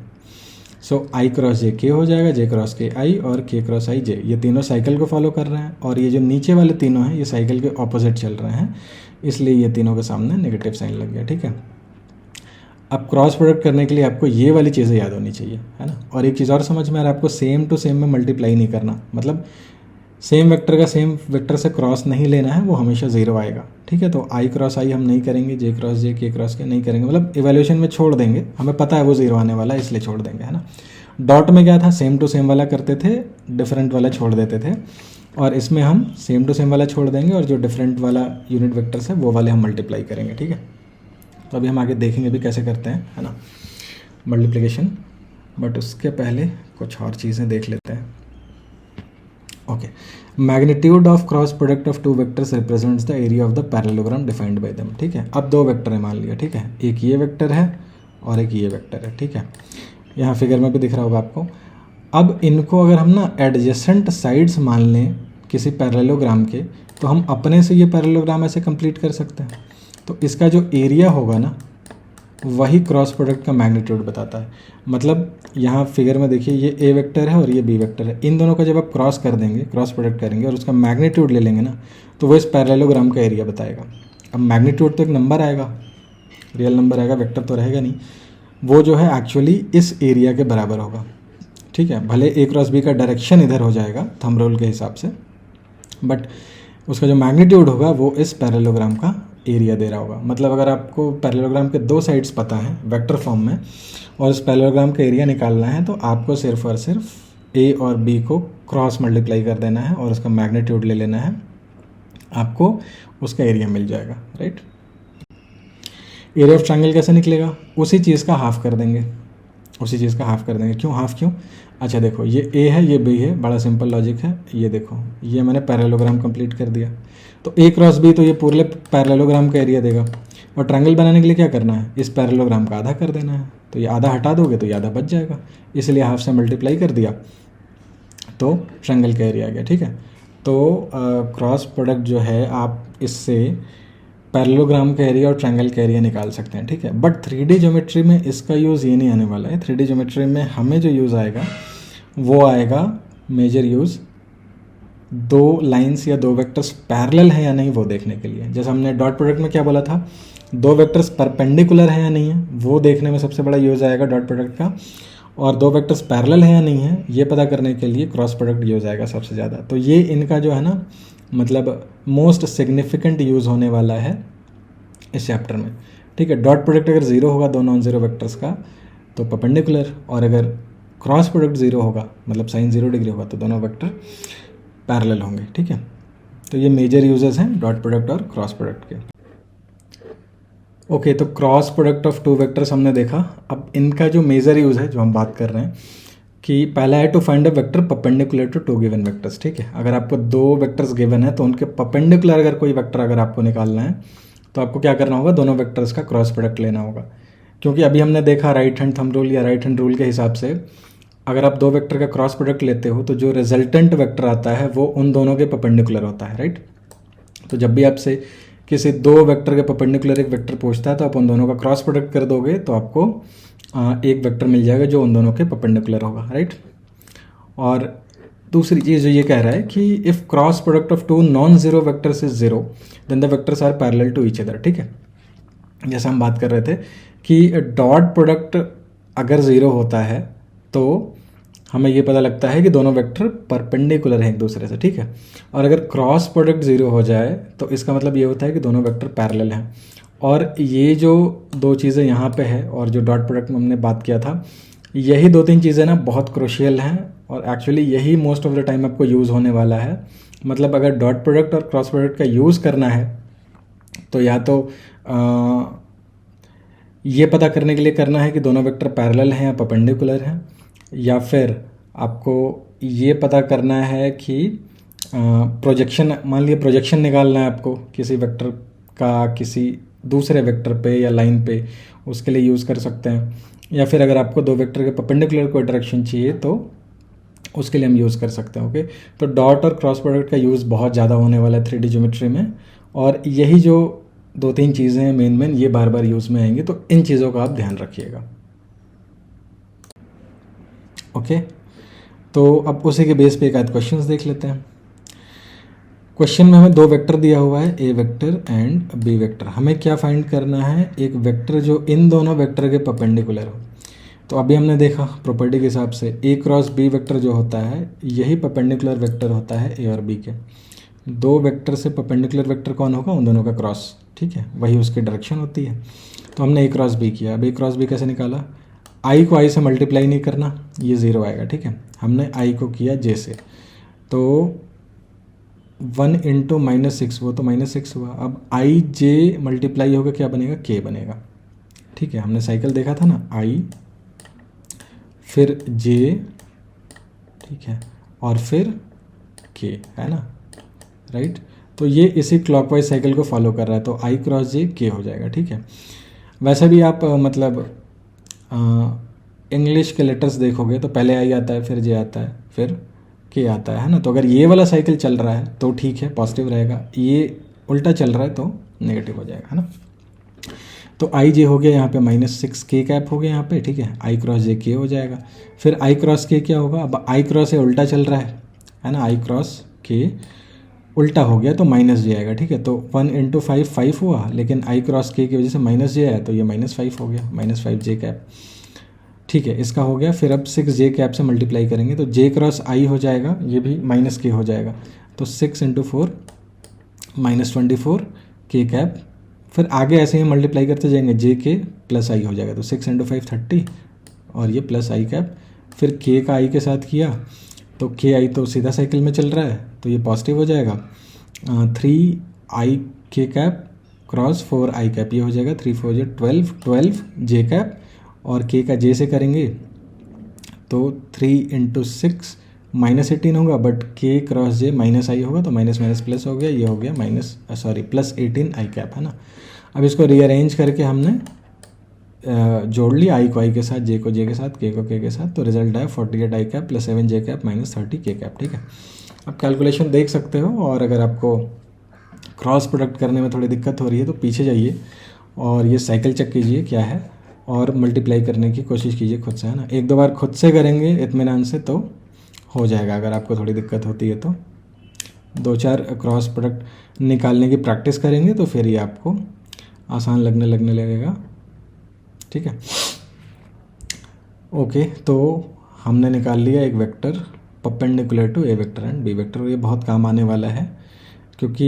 सो आई क्रॉस जे के हो जाएगा, जे क्रॉस के आई और के क्रॉस आई जे, ये तीनों साइकिल को फॉलो कर रहे हैं और ये जो नीचे वाले तीनों हैं ये साइकिल के ऑपोजिट चल रहे हैं, इसलिए ये तीनों के सामने नेगेटिव साइन लग गया, ठीक है। अब क्रॉस प्रोडक्ट करने के लिए आपको ये वाली चीज़ें याद होनी चाहिए, है ना। और एक चीज़ और समझ में आ रहा है आपको, सेम टू सेम में मल्टीप्लाई नहीं करना, मतलब सेम वेक्टर का सेम वेक्टर से क्रॉस नहीं लेना है, वो हमेशा जीरो आएगा, ठीक है। तो आई क्रॉस आई हम नहीं करेंगे, जे क्रॉस जे के क्रॉस के नहीं करेंगे, मतलब इवैल्यूएशन में छोड़ देंगे, हमें पता है वो जीरो आने वाला है इसलिए छोड़ देंगे, है ना। डॉट में क्या था, सेम टू सेम वाला करते थे, डिफरेंट वाला छोड़ देते थे, और इसमें हम सेम टू सेम वाला छोड़ देंगे और जो डिफरेंट वाला यूनिट वेक्टर्स है वो वाले हम मल्टीप्लाई करेंगे, ठीक है। तो अभी हम आगे देखेंगे भी कैसे करते हैं, है ना, मल्टीप्लिकेशन, बट उसके पहले कुछ और चीज़ें देख लेते हैं। Okay, magnitude of cross product of two vectors represents the area of the parallelogram defined by them, ठीक है। अब दो वेक्टर है मान लिया, ठीक है, एक ये वेक्टर है और एक ये वेक्टर है, ठीक है, यहाँ फिगर में भी दिख रहा होगा आपको। अब इनको अगर हम ना एडजेसेंट साइड्स मान लें किसी पैरेललोग्राम के, तो हम अपने से ये पैरेललोग्राम ऐसे कंप्लीट कर सकते हैं। तो इसका जो एरिया होगा ना वही क्रॉस प्रोडक्ट का मैग्नीट्यूड बताता है। मतलब यहाँ फिगर में देखिए ये ए वेक्टर है और ये बी वेक्टर है, इन दोनों का जब आप क्रॉस कर देंगे, क्रॉस प्रोडक्ट करेंगे और उसका मैग्नीट्यूड ले लेंगे ना, तो वो इस पैरेललोग्राम का एरिया बताएगा। अब मैग्नीट्यूड तो एक नंबर आएगा, रियल नंबर आएगा, वेक्टर तो रहेगा नहीं, वो जो है एक्चुअली इस एरिया के बराबर होगा, ठीक है। भले ए क्रॉस बी का डायरेक्शन इधर हो जाएगा थंब रूल के हिसाब से, बट उसका जो मैग्नीट्यूड होगा वो इस पैरेललोग्राम का एरिया दे रहा होगा। मतलब अगर आपको पैरेललोग्राम के दो साइड्स पता हैं वेक्टर फॉर्म में और इस पैरेललोग्राम का एरिया निकालना है, तो आपको सिर्फ और सिर्फ ए और बी को क्रॉस मल्टीप्लाई कर देना है और उसका मैग्नीट्यूड ले लेना है, आपको उसका एरिया मिल जाएगा, राइट। एरिया ऑफ ट्रायंगल कैसे निकलेगा, उसी चीज़ का हाफ कर देंगे, उसी चीज़ का हाफ कर देंगे। क्यों हाफ क्यों, अच्छा देखो ये ए है ये बी है, बड़ा सिंपल लॉजिक है। ये देखो ये मैंने पैरेललोग्राम कंप्लीट कर दिया, तो ए क्रॉस बी तो ये पूरे पैरेललोग्राम का एरिया देगा। और ट्रायंगल बनाने के लिए क्या करना है, इस पैरेललोग्राम का आधा कर देना है, तो ये आधा हटा दोगे तो ये आधा बच जाएगा, इसलिए हाफ से मल्टीप्लाई कर दिया तो ट्रायंगल का एरिया आ गया, ठीक है। तो क्रॉस प्रोडक्ट जो है आप इससे पैरेललोग्राम का एरिया और ट्रायंगल का एरिया निकाल सकते हैं, ठीक है। बट 3D ज्योमेट्री में इसका यूज़ ये नहीं आने वाला है। 3D ज्योमेट्री में हमें जो यूज़ आएगा वो आएगा मेजर यूज़ दो लाइंस या दो वेक्टर्स पैरेलल है या नहीं वो देखने के लिए। जैसे हमने डॉट प्रोडक्ट में क्या बोला था, दो वेक्टर्स परपेंडिकुलर है या नहीं है वो देखने में सबसे बड़ा यूज़ आएगा डॉट प्रोडक्ट का, और दो वेक्टर्स पैरेलल है या नहीं है ये पता करने के लिए क्रॉस प्रोडक्ट यूज़ आएगा सबसे ज़्यादा। तो ये इनका जो है ना मतलब मोस्ट सिग्निफिकेंट यूज़ होने वाला है इस चैप्टर में, ठीक है। डॉट प्रोडक्ट अगर जीरो होगा दो नॉन जीरो वेक्टर्स का तो परपेंडिकुलर, और अगर क्रॉस प्रोडक्ट जीरो होगा मतलब साइन 0 डिग्री होगा तो दोनों वेक्टर पैरेलल होंगे, ठीक है। तो ये मेजर यूजेस हैं डॉट प्रोडक्ट और क्रॉस प्रोडक्ट के। ओके, तो cross product of two vectors हमने देखा। अब इनका जो मेजर यूज़ है जो हम बात कर रहे हैं कि पहला है to find a vector perpendicular to two given vectors, ठीक है। अगर आपको दो वेक्टर्स गिवन है तो उनके परपेंडिकुलर अगर कोई वेक्टर अगर आपको निकालना है तो आपको क्या करना होगा, दोनों वेक्टर्स का क्रॉस प्रोडक्ट लेना होगा। क्योंकि अभी हमने देखा राइट हैंड थंब रूल या राइट हैंड रूल के हिसाब से अगर आप दो वेक्टर का क्रॉस प्रोडक्ट लेते हो तो जो रिजल्टेंट वेक्टर आता है वो उन दोनों के परपेंडिकुलर होता है, राइट। तो जब भी आपसे किसी दो वेक्टर के परपेंडिकुलर एक वेक्टर पूछता है तो आप उन दोनों का क्रॉस प्रोडक्ट कर दोगे तो आपको एक वेक्टर मिल जाएगा जो उन दोनों के परपेंडिकुलर होगा, राइट। और दूसरी चीज़ जो ये कह रहा है कि if cross product of two non zero vectors is zero then the vectors are parallel to each other, ठीक है। जैसे हम बात कर रहे थे कि डॉट प्रोडक्ट अगर ज़ीरो होता है तो हमें ये पता लगता है कि दोनों वेक्टर परपेंडिकुलर हैं एक दूसरे से, ठीक है। और अगर क्रॉस प्रोडक्ट ज़ीरो हो जाए तो इसका मतलब ये होता है कि दोनों वेक्टर पैरेलल हैं। और ये जो दो चीज़ें यहाँ पे है और जो डॉट प्रोडक्ट में हमने बात किया था, यही दो तीन चीज़ें ना बहुत क्रूशियल हैं और एक्चुअली यही मोस्ट ऑफ द टाइम आपको यूज़ होने वाला है। मतलब अगर डॉट प्रोडक्ट और क्रॉस प्रोडक्ट का यूज़ करना है तो या तो ये पता करने के लिए करना है कि दोनों वेक्टर पैरेलल हैं या परपेंडिकुलर हैं, या फिर आपको ये पता करना है कि प्रोजेक्शन, मान लिया प्रोजेक्शन निकालना है आपको किसी वेक्टर का किसी दूसरे वेक्टर पे या लाइन पे, उसके लिए यूज़ कर सकते हैं। या फिर अगर आपको दो वेक्टर के परपेंडिकुलर कोई डायरेक्शन चाहिए तो उसके लिए हम यूज़ कर सकते हैं। ओके, तो डॉट और क्रॉस प्रोडक्ट का यूज़ बहुत ज़्यादा होने वाला है 3D ज्योमेट्री में, और यही जो 2-3 चीज़ें हैं मेन ये बार बार यूज़ में आएंगी, तो इन चीज़ों का आप ध्यान रखिएगा। ओके, तो अब उसी के बेस पे एक आध क्वेश्चंस देख लेते हैं। क्वेश्चन में हमें 2 वेक्टर दिया हुआ है, ए वेक्टर एंड बी वेक्टर। हमें क्या फाइंड करना है, एक वेक्टर जो इन दोनों वेक्टर के परपेंडिकुलर हो। तो अभी हमने देखा प्रॉपर्टी के हिसाब से ए क्रॉस बी वेक्टर जो होता है यही परपेंडिकुलर वेक्टर होता है ए और बी के। 2 वेक्टर से परपेंडिकुलर वेक्टर कौन होगा, उन दोनों का क्रॉस, ठीक है, वही उसकी डायरेक्शन होती है। तो हमने ए क्रॉस बी किया। अब ए क्रॉस बी कैसे निकाला, आई को आई से मल्टीप्लाई नहीं करना, ये 0 आएगा, ठीक है। हमने आई को किया जे से, तो 1 इंटू -6, वो तो -6 हुआ। अब आई जे मल्टीप्लाई होगा, क्या बनेगा, के बनेगा, ठीक है। हमने साइकिल देखा था ना, आई फिर जे, ठीक है, और फिर के, है ना, राइट। तो ये इसी क्लॉकवाइज साइकिल को फॉलो कर रहा है, तो आई क्रॉस जे के हो जाएगा, ठीक है। वैसे भी आप मतलब इंग्लिश के लेटर्स देखोगे तो पहले आई आता है, फिर जे आता है, फिर के आता है ना। तो अगर ये वाला साइकिल चल रहा है तो ठीक है, पॉजिटिव रहेगा, ये उल्टा चल रहा है तो नेगेटिव हो जाएगा, है ना। तो आई जे हो गया यहाँ पे -6 के कैप हो गया यहाँ पे, ठीक है। आई क्रॉस जे के हो जाएगा, फिर आई क्रॉस के क्या होगा, अब आई क्रॉस से उल्टा चल रहा है ना, आई क्रॉस के उल्टा हो गया तो माइनस जे आएगा, ठीक है। तो 1 इंटू 5 5 हुआ, लेकिन आई क्रॉस के की वजह से माइनस जे आया तो ये -5 हो गया, -5 जे कैप, ठीक है। इसका हो गया। फिर अब 6 जे कैप से मल्टीप्लाई करेंगे तो जे क्रॉस आई हो जाएगा, ये भी माइनस के हो जाएगा, तो 6 इंटू 4 -24 के कैप। फिर आगे ऐसे ही मल्टीप्लाई करते जाएंगे, जे के प्लस आई हो जाएगा, तो 6 इंटू 5 30 और ये प्लस आई कैप। फिर के का आई के साथ किया तो के आई तो सीधा साइकिल में चल रहा है तो ये पॉजिटिव हो जाएगा। 3 आई के कैप क्रॉस 4 आई कैप, ये हो जाएगा 3 4 जे 12 जे कैप, और के का जे से करेंगे तो 3 इंटू 6 -18 होगा, बट के क्रॉस जे माइनस आई होगा तो माइनस माइनस प्लस हो गया, ये हो गया +18 आई कैप, है ना। अब इसको रीअरेंज करके हमने जोड़ लिया, आई को आई के साथ, जे को जे के साथ, के को के साथ, तो रिजल्ट आया 48 आई कैप प्लस 7 जे कैप -30 के कैप, ठीक है। अब कैलकुलेशन देख सकते हो, और अगर आपको क्रॉस प्रोडक्ट करने में थोड़ी दिक्कत हो रही है तो पीछे जाइए और ये साइकिल चेक कीजिए क्या है, और मल्टीप्लाई करने की कोशिश कीजिए खुद से, है ना। 1-2 बार खुद से करेंगे इत्मीनान से तो हो जाएगा। अगर आपको थोड़ी दिक्कत होती है तो 2-4 क्रॉस प्रोडक्ट निकालने की प्रैक्टिस करेंगे तो फिर ये आपको आसान लगने लगेगा, ठीक है। ओके, तो हमने निकाल लिया एक vector perpendicular to A vector and B vector. ये बहुत काम आने वाला है, क्योंकि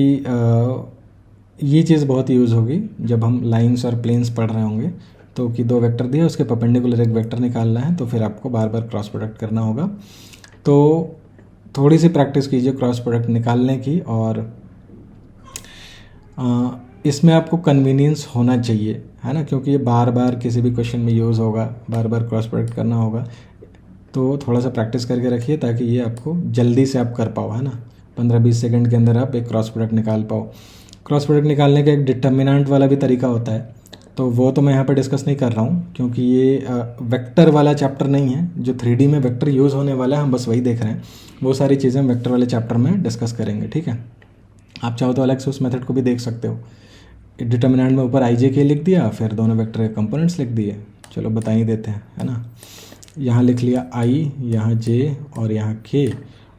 ये चीज़ बहुत यूज़ होगी जब हम लाइंस और प्लेन्स पढ़ रहे होंगे, तो कि 2 वेक्टर दिए, उसके परपेंडिकुलर एक वेक्टर निकालना है, तो फिर आपको बार बार क्रॉस प्रोडक्ट करना होगा। तो थोड़ी सी प्रैक्टिस कीजिए क्रॉस प्रोडक्ट निकालने की, और इसमें आपको कन्वीनियंस होना चाहिए, है ना, क्योंकि ये बार बार किसी भी क्वेश्चन में यूज़ होगा, बार बार क्रॉस प्रोडक्ट करना होगा। तो थोड़ा सा प्रैक्टिस करके रखिए ताकि ये आपको जल्दी से आप कर पाओ, है ना। 15-20 सेकंड के अंदर आप एक क्रॉस प्रोडक्ट निकाल पाओ। क्रॉस प्रोडक्ट निकालने का एक डिटर्मिनेंट वाला भी तरीका होता है, तो वो तो मैं यहाँ पर डिस्कस नहीं कर रहा हूँ, क्योंकि ये वेक्टर वाला चैप्टर नहीं है। जो 3D में वेक्टर यूज़ होने वाला है हम बस वही देख रहे हैं, वो सारी चीज़ें हम वेक्टर वाले चैप्टर में डिस्कस करेंगे, ठीक है। आप चाहो तो अलग से उस मेथड को भी देख सकते हो। डिटर्मिनेंट में ऊपर आई जे के लिख दिया, फिर दोनों वेक्टर के कंपोनेंट्स लिख दिए, चलो बता ही देते हैं, है ना। यहाँ लिख लिया आई, यहाँ जे और यहाँ के,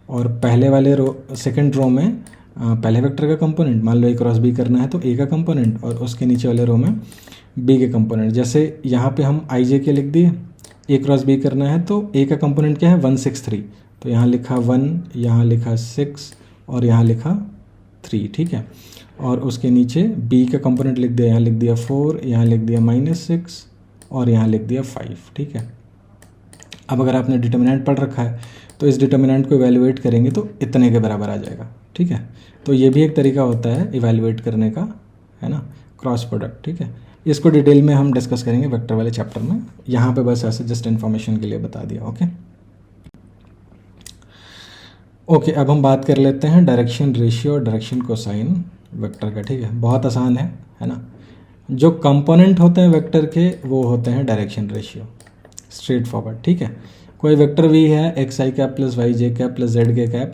और पहले वाले सेकंड रो में पहले वेक्टर का कंपोनेंट, मान लो ए क्रॉस बी करना है तो ए का कंपोनेंट, और उसके नीचे वाले रो में बी के कंपोनेंट। जैसे यहाँ पे हम आई जे के लिख दिए, ए क्रॉस बी करना है तो ए का कंपोनेंट क्या है 1 6 3, तो यहाँ लिखा 1, यहाँ लिखा 6 और यहाँ लिखा 3, ठीक है। और उसके नीचे बी का कंपोनेंट लिख दिया, यहाँ लिख दिया 4, यहाँ लिख दिया -6 और यहाँ लिख दिया 5, ठीक है। अब अगर आपने डिटर्मिनेंट पढ़ रखा है तो इस डिटर्मिनेंट को इवैल्यूएट करेंगे तो इतने के बराबर आ जाएगा, ठीक है। तो ये भी एक तरीका होता है इवैल्यूएट करने का, है ना, क्रॉस प्रोडक्ट, ठीक है। इसको डिटेल में हम डिस्कस करेंगे वेक्टर वाले चैप्टर में, यहाँ पे बस ऐसे जस्ट इन्फॉर्मेशन के लिए बता दिया, ओके। ओके, अब हम बात कर लेते हैं डायरेक्शन रेशियो और डायरेक्शन कोसाइन वेक्टर का, ठीक है। बहुत आसान है ना। जो कंपोनेंट होते हैं वेक्टर के वो होते हैं डायरेक्शन रेशियो, स्ट्रेट फॉरवर्ड, ठीक है। कोई वेक्टर वी है एक्स आई कैप प्लस वाई जे कैप प्लस जेड के कैप,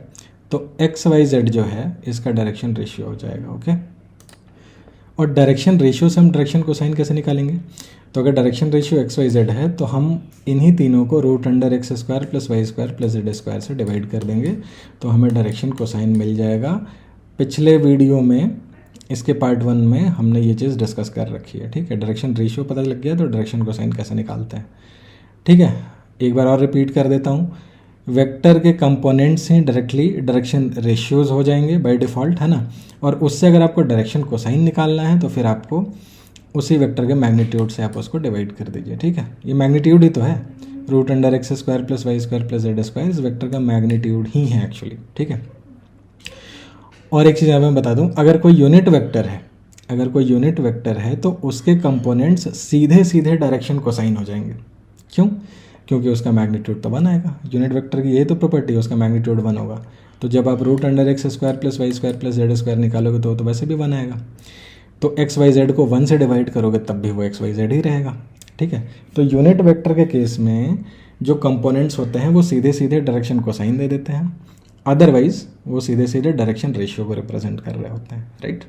तो एक्स वाई जेड जो है इसका डायरेक्शन रेशियो हो जाएगा। ओके, और डायरेक्शन रेशियो से हम डायरेक्शन कोसाइन कैसे निकालेंगे? तो अगर direction ratio X Y Z है तो हम इन्हीं तीनों को root under X square plus Y square plus Z square से डिवाइड कर देंगे, तो हमें डायरेक्शन कोसाइन मिल जाएगा। पिछले वीडियो में इसके पार्ट 1 में हमने ये चीज़ डिस्कस कर रखी है। ठीक है, डायरेक्शन रेशियो पता लग गया तो डायरेक्शन कोसाइन कैसे निकालते हैं। ठीक है, एक बार और रिपीट कर देता हूँ, वेक्टर के कंपोनेंट्स ही डायरेक्टली डायरेक्शन रेशियोज हो जाएंगे बाय डिफ़ॉल्ट, है ना। और उससे अगर आपको डायरेक्शन कोसाइन निकालना है तो फिर आपको उसी वेक्टर के मैग्नीट्यूड से आप उसको डिवाइड कर दीजिए। ठीक है, ये मैग्नीट्यूड ही तो है, root under X square plus Y square plus Z square इस वेक्टर का मैग्नीट्यूड ही है एक्चुअली। ठीक है, और एक चीज़ यहाँ पे मैं बता दूँ, अगर कोई यूनिट वेक्टर है तो उसके कंपोनेंट्स सीधे सीधे डायरेक्शन कोसाइन हो जाएंगे। क्यों? क्योंकि उसका मैग्नीट्यूड तो 1 आएगा। यूनिट वेक्टर की यही तो प्रॉपर्टी है, उसका मैग्नीट्यूड 1 होगा। तो जब आप root under X square plus Y square plus Z square निकालोगे तो वैसे भी 1 आएगा। तो एक्स वाई जेड को 1 से डिवाइड करोगे तब भी वो एक्स वाई जेड ही रहेगा। ठीक है, तो यूनिट वेक्टर के केस में जो कंपोनेंट्स होते हैं वो सीधे सीधे डायरेक्शन कोसाइन दे देते हैं, अदरवाइज वो सीधे सीधे डायरेक्शन रेशियो को रिप्रेजेंट कर रहे होते हैं। राइट,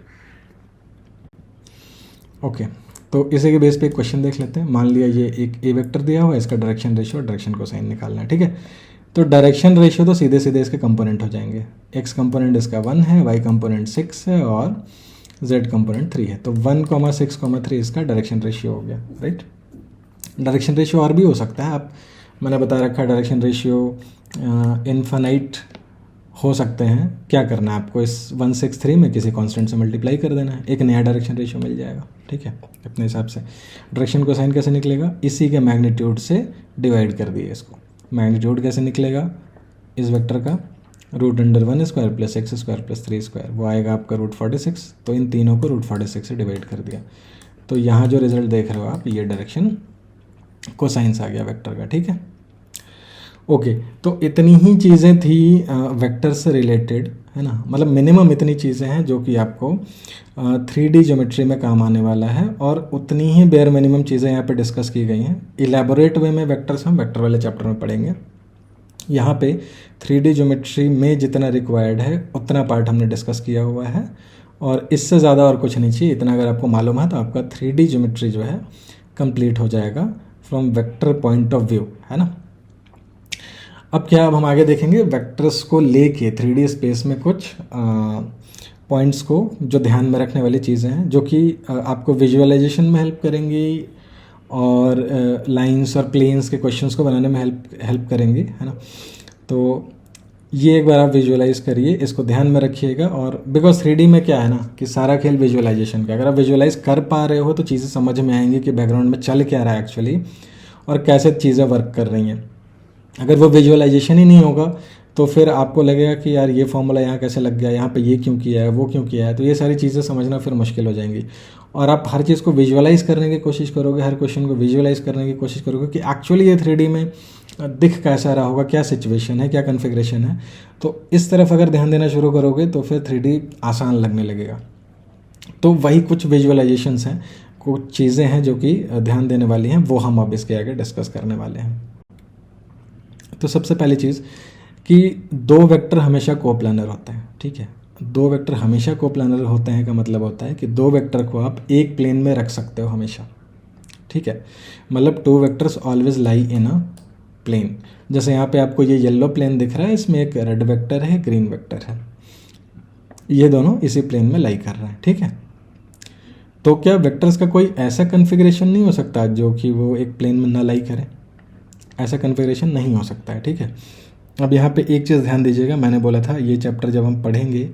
ओके, तो इसी के बेस पे एक क्वेश्चन देख लेते हैं। मान लिया ये एक ए वेक्टर दिया हुआ है, इसका डायरेक्शन रेशियो और डायरेक्शन कोसाइन निकालना है। ठीक है, तो डायरेक्शन रेशियो तो सीधे सीधे इसके कंपोनेंट हो जाएंगे। एक्स कंपोनेंट इसका 1 है, वाई कंपोनेंट 6 है और जेड कंपोनेंट 3 है। तो 1, 6, 3 इसका डायरेक्शन रेशियो हो गया। राइट, डायरेक्शन रेशियो और भी हो सकता है, आप मैंने बता रखा है डायरेक्शन रेशियो इन्फिनाइट हो सकते हैं। क्या करना है आपको, इस 163 में किसी कांस्टेंट से मल्टीप्लाई कर देना है, एक नया डायरेक्शन रेशियो मिल जाएगा। ठीक है, अपने हिसाब से डायरेक्शन कोसाइन कैसे निकलेगा, इसी के मैग्नीट्यूड से डिवाइड कर दिए इसको। मैग्नीट्यूड कैसे निकलेगा इस वेक्टर का, root under 1 square plus X square plus 3 square, वो आएगा आपका रूट 46। तो इन तीनों को रूट 46 से डिवाइड कर दिया, तो यहाँ जो रिजल्ट देख रहे हो आप, ये डायरेक्शन कोसाइंस आ गया वेक्टर का। ठीक है, ओके, तो इतनी ही चीज़ें थी वेक्टर से रिलेटेड, है ना। मतलब मिनिमम इतनी चीज़ें हैं जो कि आपको 3D ज्योमेट्री में काम आने वाला है, और उतनी ही बेयर मिनिमम चीज़ें यहाँ पे डिस्कस की गई हैं। इलेबोरेट वे में वेक्टर्स हम वेक्टर वाले चैप्टर में पढ़ेंगे। यहाँ पे 3D ज्योमेट्री में जितना रिक्वायर्ड है उतना पार्ट हमने डिस्कस किया हुआ है, और इससे ज़्यादा और कुछ नहीं चाहिए। इतना अगर आपको मालूम है तो आपका 3D ज्योमेट्री जो है कंप्लीट हो जाएगा from vector point of view, है ना। अब क्या, अब हम आगे देखेंगे वेक्टर्स को लेके 3D स्पेस में कुछ पॉइंट्स को जो ध्यान में रखने वाली चीज़ें हैं, जो कि आपको विजुअलाइजेशन में हेल्प करेंगी और लाइंस और प्लेन्स के क्वेश्चंस को बनाने में हेल्प करेंगी, है ना। तो ये एक बार आप विजुअलाइज करिए, इसको ध्यान में रखिएगा। और बिकॉज 3D में क्या है ना कि सारा खेल विजुअलाइजेशन का, अगर आप विजुअलाइज कर पा रहे हो तो चीज़ें समझ में आएंगी कि बैकग्राउंड में चल क्या रहा है एक्चुअली और कैसे चीज़ें वर्क कर रही हैं। अगर वो विजुअलाइजेशन ही नहीं होगा तो फिर आपको लगेगा कि यार ये फॉर्मूला यहाँ कैसे लग गया, यहाँ पे ये क्यों किया है, वो क्यों किया है, तो ये सारी चीज़ें समझना फिर मुश्किल हो जाएंगी। और आप हर चीज़ को विजुअलाइज करने की कोशिश करोगे, हर क्वेश्चन को विजुअलाइज करने की कोशिश करोगे कि एक्चुअली ये 3D में दिख कैसा रहा होगा, क्या सिचुएशन है, क्या कन्फिग्रेशन है। तो इस तरफ अगर ध्यान देना शुरू करोगे तो फिर 3D आसान लगने लगेगा। तो वही कुछ विजुअलाइजेशंस हैं, कुछ चीज़ें हैं जो कि ध्यान देने वाली हैं, वो हम अब इसके आगे डिस्कस करने वाले हैं। तो सबसे पहली चीज़ कि दो वेक्टर हमेशा कोप्लानर होते हैं। ठीक है, दो वेक्टर हमेशा कोप्लानर होते हैं का मतलब होता है कि दो वेक्टर को आप एक प्लेन में रख सकते हो हमेशा। ठीक है, मतलब 2 वेक्टर्स ऑलवेज लाई इन अ प्लेन। जैसे यहाँ पे आपको ये येलो प्लेन दिख रहा है, इसमें एक रेड वेक्टर है, ग्रीन वेक्टर है, ये दोनों इसी प्लेन में लाई कर रहे हैं। ठीक है, तो क्या वेक्टर्स का कोई ऐसा कन्फिग्रेशन नहीं हो सकता जो कि वो एक प्लेन में ना लाई करे? ऐसा कन्फिग्रेशन नहीं हो सकता है। ठीक है, अब यहाँ पे एक चीज़ ध्यान दीजिएगा, मैंने बोला था ये चैप्टर जब हम पढ़ेंगे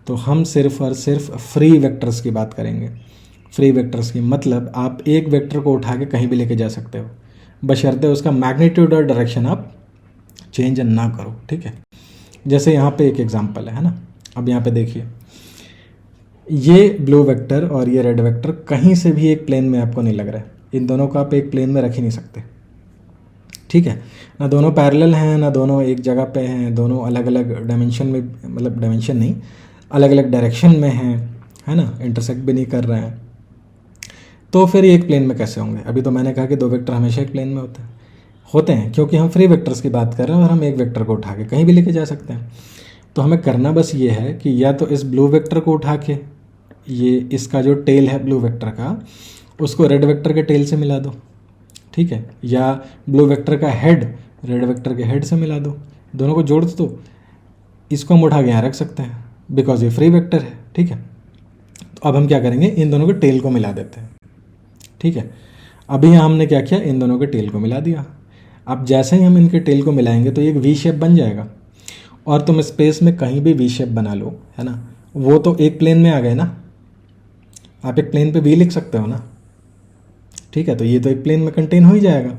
तो हम सिर्फ और सिर्फ फ्री वेक्टर्स की बात करेंगे। फ्री वेक्टर्स की मतलब आप एक वेक्टर को उठा के कहीं भी लेके जा सकते हो, बशर्ते उसका मैग्नीट्यूड और डायरेक्शन आप चेंज ना करो। ठीक है, जैसे यहाँ पे एक एग्जांपल है ना। अब यहाँ पे देखिए, ये ब्लू वेक्टर और ये रेड वेक्टर कहीं से भी एक प्लेन में आपको नहीं लग रहा है। इन दोनों को आप एक प्लेन में रख ही नहीं सकते। ठीक है, ना दोनों पैरेलल हैं, ना दोनों एक जगह पे हैं, दोनों अलग अलग डायमेंशन में, मतलब डायमेंशन नहीं, अलग अलग डायरेक्शन में हैं, है ना, इंटरसेक्ट भी नहीं कर रहे हैं। तो फिर ये एक प्लेन में कैसे होंगे? अभी तो मैंने कहा कि दो वेक्टर हमेशा एक प्लेन में होते हैं, होते हैं, क्योंकि हम फ्री वेक्टर्स की बात कर रहे हैं और हम एक वेक्टर को उठा के कहीं भी लेके जा सकते हैं। तो हमें करना बस ये है कि या तो इस ब्लू वेक्टर को उठा के ये इसका जो टेल है ब्लू वेक्टर का, उसको रेड वेक्टर के टेल से मिला दो, ठीक है, या ब्लू वेक्टर का हेड रेड वेक्टर के हेड से मिला दो, दोनों को जोड़ दो। इसको हम उठा के यहाँ रख सकते हैं बिकॉज ये फ्री वेक्टर है, ठीक है। तो अब हम क्या करेंगे, इन दोनों के टेल को मिला देते हैं, ठीक है। अभी यहाँ हमने क्या किया, इन दोनों के टेल को मिला दिया। अब जैसे ही हम इनके टेल को मिलाएंगे तो एक वी शेप बन जाएगा। और तुम स्पेस में कहीं भी वी शेप बना लो, है ना, वो तो एक प्लेन में आ गए ना, आप एक प्लेन पे वी लिख सकते हो ना, ठीक है। तो ये तो एक प्लेन में कंटेन हो ही जाएगा।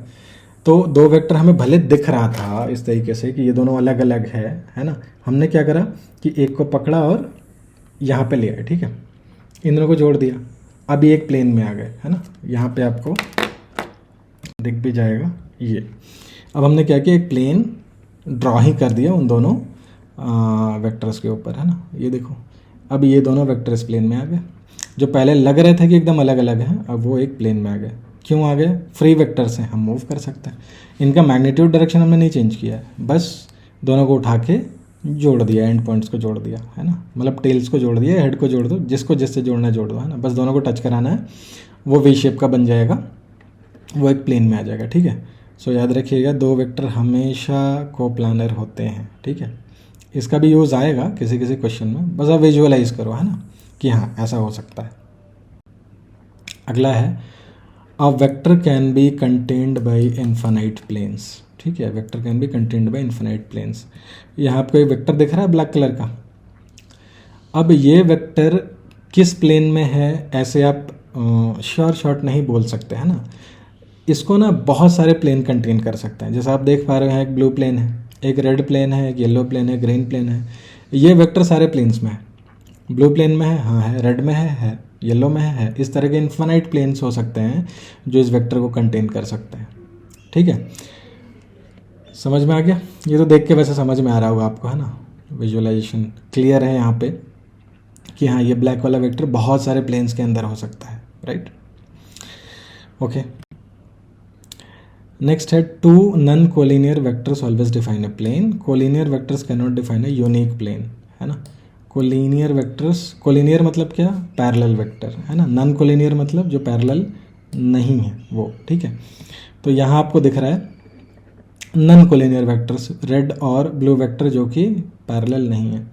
तो दो वेक्टर हमें भले दिख रहा था इस तरीके से कि ये दोनों अलग अलग है ना, हमने क्या करा कि एक को पकड़ा और यहाँ पे ले आए, ठीक है, इन दोनों को जोड़ दिया। अभी एक प्लेन में आ गए, है ना, यहाँ पे आपको दिख भी जाएगा ये। अब हमने क्या किया, एक प्लेन ड्रॉ ही कर दिया उन दोनों वेक्टर्स के ऊपर, है ना, ये देखो। अब ये दोनों वेक्टर इस प्लेन में आ गए। जो पहले लग रहे थे कि एकदम अलग अलग हैं, अब वो एक प्लेन में आ गए। क्यों आ गए, फ्री वेक्टर्स हैं, हम मूव कर सकते हैं। इनका मैग्नीट्यूड डायरेक्शन हमने नहीं चेंज किया है, बस दोनों को उठा के जोड़ दिया, एंड पॉइंट्स को जोड़ दिया, है ना, मतलब टेल्स को जोड़ दिया, हेड को जोड़ दो, जिसको जिससे जोड़ना है जोड़ दो, है ना, बस दोनों को टच कराना है, वो वी शेप का बन जाएगा, वो एक प्लेन में आ जाएगा, ठीक है। सो याद रखिएगा, दो वेक्टर हमेशा कोप्लानर होते हैं, ठीक है। इसका भी यूज़ आएगा किसी किसी क्वेश्चन में, बस आप विजुअलाइज करो, है ना, कि हाँ ऐसा हो सकता है। अगला है, a vector can be contained by infinite planes, ठीक है, vector can be contained by infinite planes. यहाँ आपको एक वेक्टर दिख रहा है ब्लैक कलर का। अब ये वेक्टर किस प्लेन में है ऐसे आप शॉर्ट नहीं बोल सकते, है ना। इसको ना बहुत सारे प्लेन कंटेन कर सकते हैं। जैसे आप देख पा रहे हैं, एक ब्लू प्लेन है, एक रेड प्लेन है, एक येलो प्लेन है, ग्रीन प्लेन है। ये वेक्टर सारे प्लेन्स में है। ब्लू प्लेन में है, हाँ है, रेड में है, येलो में है। इस तरह के इन्फानाइट प्लेन्स हो सकते हैं जो इस वेक्टर को कंटेन कर सकते हैं, ठीक है। समझ में आ गया, ये तो देख के वैसे समझ में आ रहा होगा आपको, है ना, विजुअलाइजेशन क्लियर है यहाँ पे कि हाँ ये ब्लैक वाला वेक्टर बहुत सारे प्लेन्स के अंदर हो सकता है, राइट। ओके, नेक्स्ट है, two non collinear vectors always define a plane, collinear vectors can not define a unique plane, है ना। कोलिनियर वेक्टर्स, कोलिनियर मतलब क्या, पैरेलल वेक्टर, है ना। नॉन कोलिनियर मतलब जो पैरेलल नहीं है वो, ठीक है। तो यहाँ आपको दिख रहा है नॉन कोलिनियर वेक्टर्स, रेड और ब्लू वेक्टर जो कि पैरेलल नहीं है।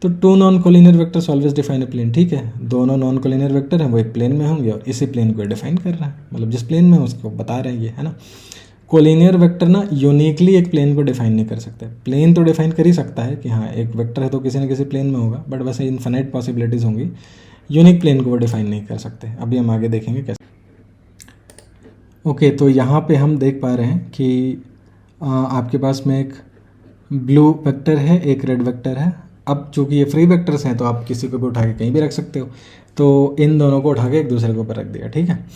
तो two non collinear vectors always define a plane, ठीक है। दोनों नॉन कोलिनियर वेक्टर हैं, वो एक प्लेन में होंगे और इसी प्लेन को डिफाइन कर रहा है, मतलब जिस प्लेन में उसको बता रहे हैं ये, है ना। कोलिनियर वेक्टर ना यूनिकली एक प्लेन को डिफाइन नहीं कर सकते। प्लेन तो डिफाइन कर ही सकता है कि हाँ एक वेक्टर है तो किसी न किसी प्लेन में होगा, बट वैसे इन्फिनिट पॉसिबिलिटीज़ होंगी, यूनिक प्लेन को वो डिफाइन नहीं कर सकते। अभी हम आगे देखेंगे कैसे। ओके, तो यहाँ पे हम देख पा रहे हैं कि आपके पास में एक ब्लू वेक्टर है, एक रेड वेक्टर है। अब चूँकि ये फ्री वेक्टर्स हैं तो आप किसी को भी उठा के कहीं भी रख सकते हो, तो इन दोनों को उठा के एक दूसरे के ऊपर रख दिया, ठीक है।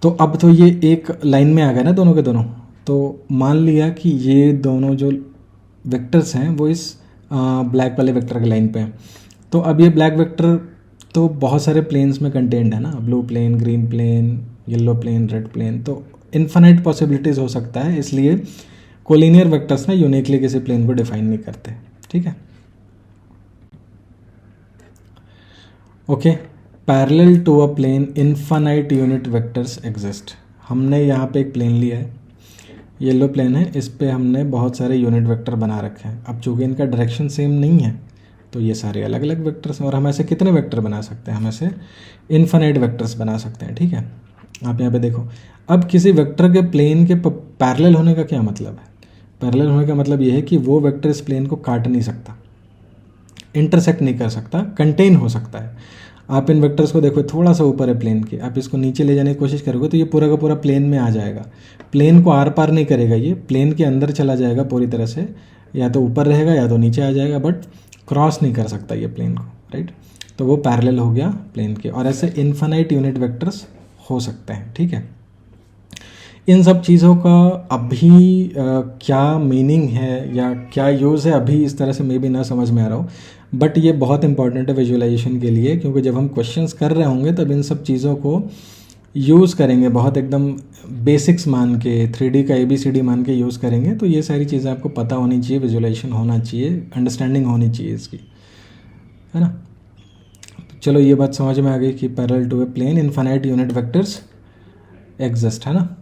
तो अब तो ये एक लाइन में आ गए ना दोनों के दोनों। तो मान लिया कि ये दोनों जो वेक्टर्स हैं वो इस ब्लैक वाले वेक्टर के लाइन पे हैं। तो अब ये ब्लैक वेक्टर तो बहुत सारे प्लेन्स में कंटेंड है ना, blue plane, green plane, yellow plane, red plane, तो इन्फिनिट पॉसिबिलिटीज़ हो सकता है। इसलिए कोलिनियर वेक्टर्स ना यूनिकली किसी प्लेन को डिफाइन नहीं करते, ठीक है। Okay, parallel to a plane infinite unit vectors exist. हमने यहाँ पे एक प्लेन लिया है, येलो प्लेन है, इस पे हमने बहुत सारे यूनिट वेक्टर बना रखे हैं। अब चूँकि इनका डायरेक्शन सेम नहीं है तो ये सारे अलग अलग वेक्टर्स हैं, और हम ऐसे कितने वेक्टर बना सकते हैं, हम ऐसे इन्फिनाइट वेक्टर्स बना सकते हैं, ठीक है। आप यहाँ पे देखो, अब किसी वेक्टर के प्लेन के पैरेलल होने का क्या मतलब है। पैरेलल होने का मतलब ये है कि वो वेक्टर इस प्लेन को काट नहीं सकता, इंटरसेक्ट नहीं कर सकता, कंटेन हो सकता है। आप इन वेक्टर्स को देखो, थोड़ा सा ऊपर है प्लेन के, आप इसको नीचे ले जाने की कोशिश करोगे तो ये पूरा का पूरा प्लेन में आ जाएगा। प्लेन को आर पार नहीं करेगा, ये प्लेन के अंदर चला जाएगा पूरी तरह से, या तो ऊपर रहेगा या तो नीचे आ जाएगा, बट क्रॉस नहीं कर सकता ये प्लेन को, राइट। तो वो पैरेलल हो गया प्लेन के, और ऐसे इन्फिनाइट यूनिट वेक्टर्स हो सकते हैं, ठीक है। इन सब चीज़ों का अभी क्या मीनिंग है या क्या यूज़ है अभी इस तरह से मे भी ना समझ में आ रहा हो, बट ये बहुत इंपॉर्टेंट है विजुअलाइजेशन के लिए, क्योंकि जब हम क्वेश्चंस कर रहे होंगे तब इन सब चीज़ों को यूज़ करेंगे, बहुत एकदम बेसिक्स मान के 3D का ABCD मान के यूज़ करेंगे, तो ये सारी चीज़ें आपको पता होनी चाहिए, विजुअलाइजेशन होना चाहिए, अंडरस्टैंडिंग होनी चाहिए इसकी, है ना। चलो ये बात समझ में आ गई कि parallel to a plane infinite unit vectors exist, है ना।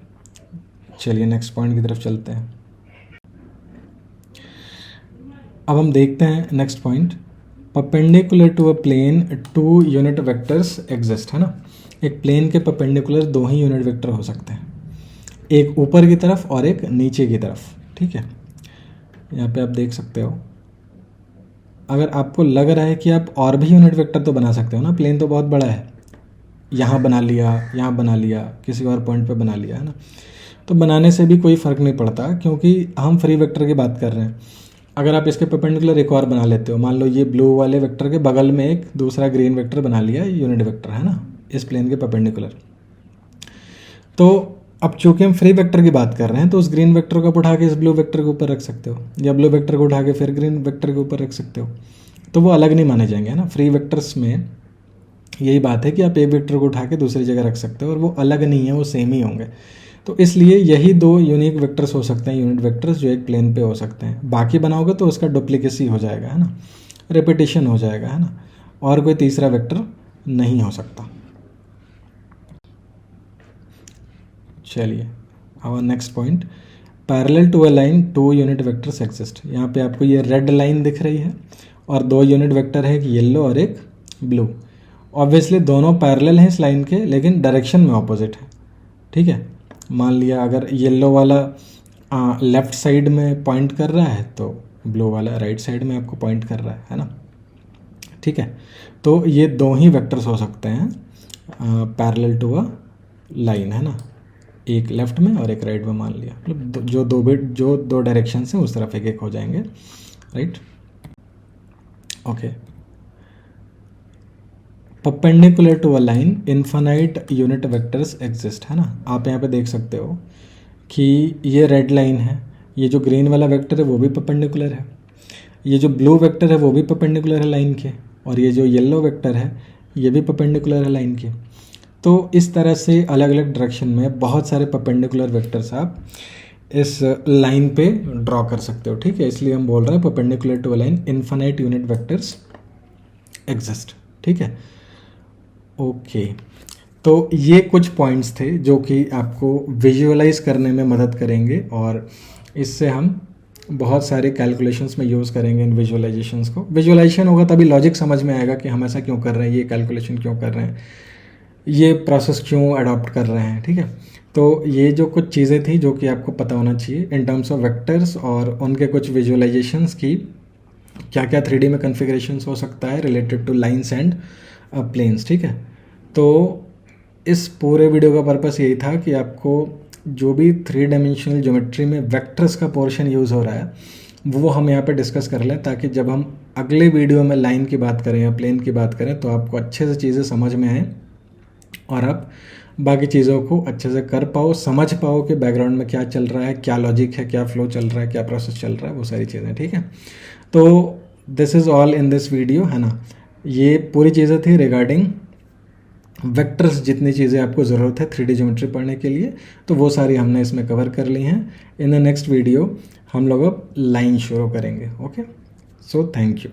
चलिए नेक्स्ट पॉइंट की तरफ चलते हैं। अब हम देखते हैं next point, perpendicular to a plane 2 unit vectors exist, है ना। एक प्लेन के परपेंडिकुलर 2 ही यूनिट वेक्टर हो सकते हैं, एक ऊपर की तरफ और एक नीचे की तरफ, ठीक है। यहाँ पे आप देख सकते हो, अगर आपको लग रहा है कि आप और भी यूनिट वेक्टर तो बना सकते हो ना, प्लेन तो बहुत बड़ा है, यहाँ बना लिया, यहाँ बना लिया, किसी और पॉइंट पे बना लिया, है ना। तो बनाने से भी कोई फ़र्क नहीं पड़ता, क्योंकि हम फ्री वेक्टर की बात कर रहे हैं। अगर आप इसके परपेंडिकुलर एक और बना लेते हो, मान लो ये ब्लू वाले वेक्टर के बगल में एक दूसरा ग्रीन वेक्टर बना लिया, यूनिट वेक्टर, है ना, इस प्लेन के परपेंडिकुलर। तो अब चूंकि हम फ्री वेक्टर की बात कर रहे हैं, तो उस ग्रीन वेक्टर को आप उठा के इस ब्लू वेक्टर के ऊपर रख सकते हो, या ब्लू वेक्टर को उठा के फिर ग्रीन वेक्टर के ऊपर रख सकते हो, तो वो अलग नहीं माने जाएंगे, है ना। फ्री वेक्टर्स में यही बात है कि आप एक वेक्टर को उठा के दूसरी जगह रख सकते हो और वो अलग नहीं है, वो सेम ही होंगे। तो इसलिए यही 2 यूनिक वेक्टर्स हो सकते हैं, यूनिट वेक्टर्स, जो एक प्लेन पे हो सकते हैं। बाकी बनाओगे तो उसका डुप्लीकेसी हो जाएगा, है ना, रिपीटिशन हो जाएगा, है ना, और कोई तीसरा वेक्टर नहीं हो सकता। चलिए our next point, parallel to a line 2 unit vectors exist. यहाँ पे आपको ये रेड लाइन दिख रही है और 2 यूनिट वेक्टर है, एक येलो और एक ब्लू। ऑब्वियसली दोनों पैरेलल हैं इस लाइन के, लेकिन डायरेक्शन में ऑपोजिट है, ठीक है। मान लिया अगर येलो वाला लेफ़्ट साइड में पॉइंट कर रहा है, तो ब्लू वाला राइट साइड में आपको पॉइंट कर रहा है ना, ठीक है। तो ये 2 ही वेक्टर्स हो सकते हैं पैरेलल टू अ लाइन, है ना, एक लेफ्ट में और एक राइट में मान लिया, मतलब जो दो डायरेक्शन हैं उस तरफ एक एक हो जाएंगे, right. Okay, perpendicular to a line infinite unit vectors exist, है ना। आप यहाँ पे देख सकते हो कि ये रेड लाइन है, ये जो ग्रीन वाला वेक्टर है वो भी परपेंडिकुलर है, ये जो ब्लू वेक्टर है वो भी परपेंडिकुलर है लाइन के, और ये जो येलो वेक्टर है ये भी परपेंडिकुलर है लाइन के। तो इस तरह से अलग अलग डायरेक्शन में बहुत सारे परपेंडिकुलर वेक्टर्स आप इस लाइन पे ड्रॉ कर सकते हो, ठीक है। इसलिए हम बोल रहे हैं perpendicular to a line infinite unit vectors exist, ठीक है। ओके, तो ये कुछ पॉइंट्स थे जो कि आपको विजुअलाइज करने में मदद करेंगे, और इससे हम बहुत सारे कैलकुलेशंस में यूज़ करेंगे इन विजुअलाइजेशंस को। विजुअलाइजेशन होगा तभी लॉजिक समझ में आएगा कि हम ऐसा क्यों कर रहे हैं, ये कैलकुलेशन क्यों कर रहे हैं, ये प्रोसेस क्यों अडॉप्ट कर रहे हैं, ठीक है। तो ये जो कुछ चीज़ें थी जो कि आपको पता होना चाहिए इन टर्म्स ऑफ वेक्टर्स और उनके कुछ विजुअलाइजेशंस की, क्या क्या 3D में कन्फिग्रेशंस हो सकता है related to lines and planes, ठीक है। तो इस पूरे वीडियो का पर्पस यही था कि आपको जो भी 3 डायमेंशनल ज्योमेट्री में वेक्टर्स का पोर्शन यूज़ हो रहा है वो हम यहाँ पे डिस्कस कर लें, ताकि जब हम अगले वीडियो में लाइन की बात करें या प्लेन की बात करें तो आपको अच्छे से चीज़ें समझ में आएँ और आप बाकी चीज़ों को अच्छे से कर पाओ, समझ पाओ कि बैकग्राउंड में क्या चल रहा है, क्या लॉजिक है, क्या फ्लो चल रहा है, क्या प्रोसेस चल रहा है, वो सारी चीज़ें, ठीक है। तो this is all in this video, है ना। ये पूरी चीज़ें थी रिगार्डिंग वेक्टर्स, जितनी चीज़ें आपको ज़रूरत है 3D ज्योमेट्री पढ़ने के लिए, तो वो सारी हमने इसमें कवर कर ली हैं। इन द नेक्स्ट वीडियो हम लोग अब लाइन शुरू करेंगे। Okay, so thank you.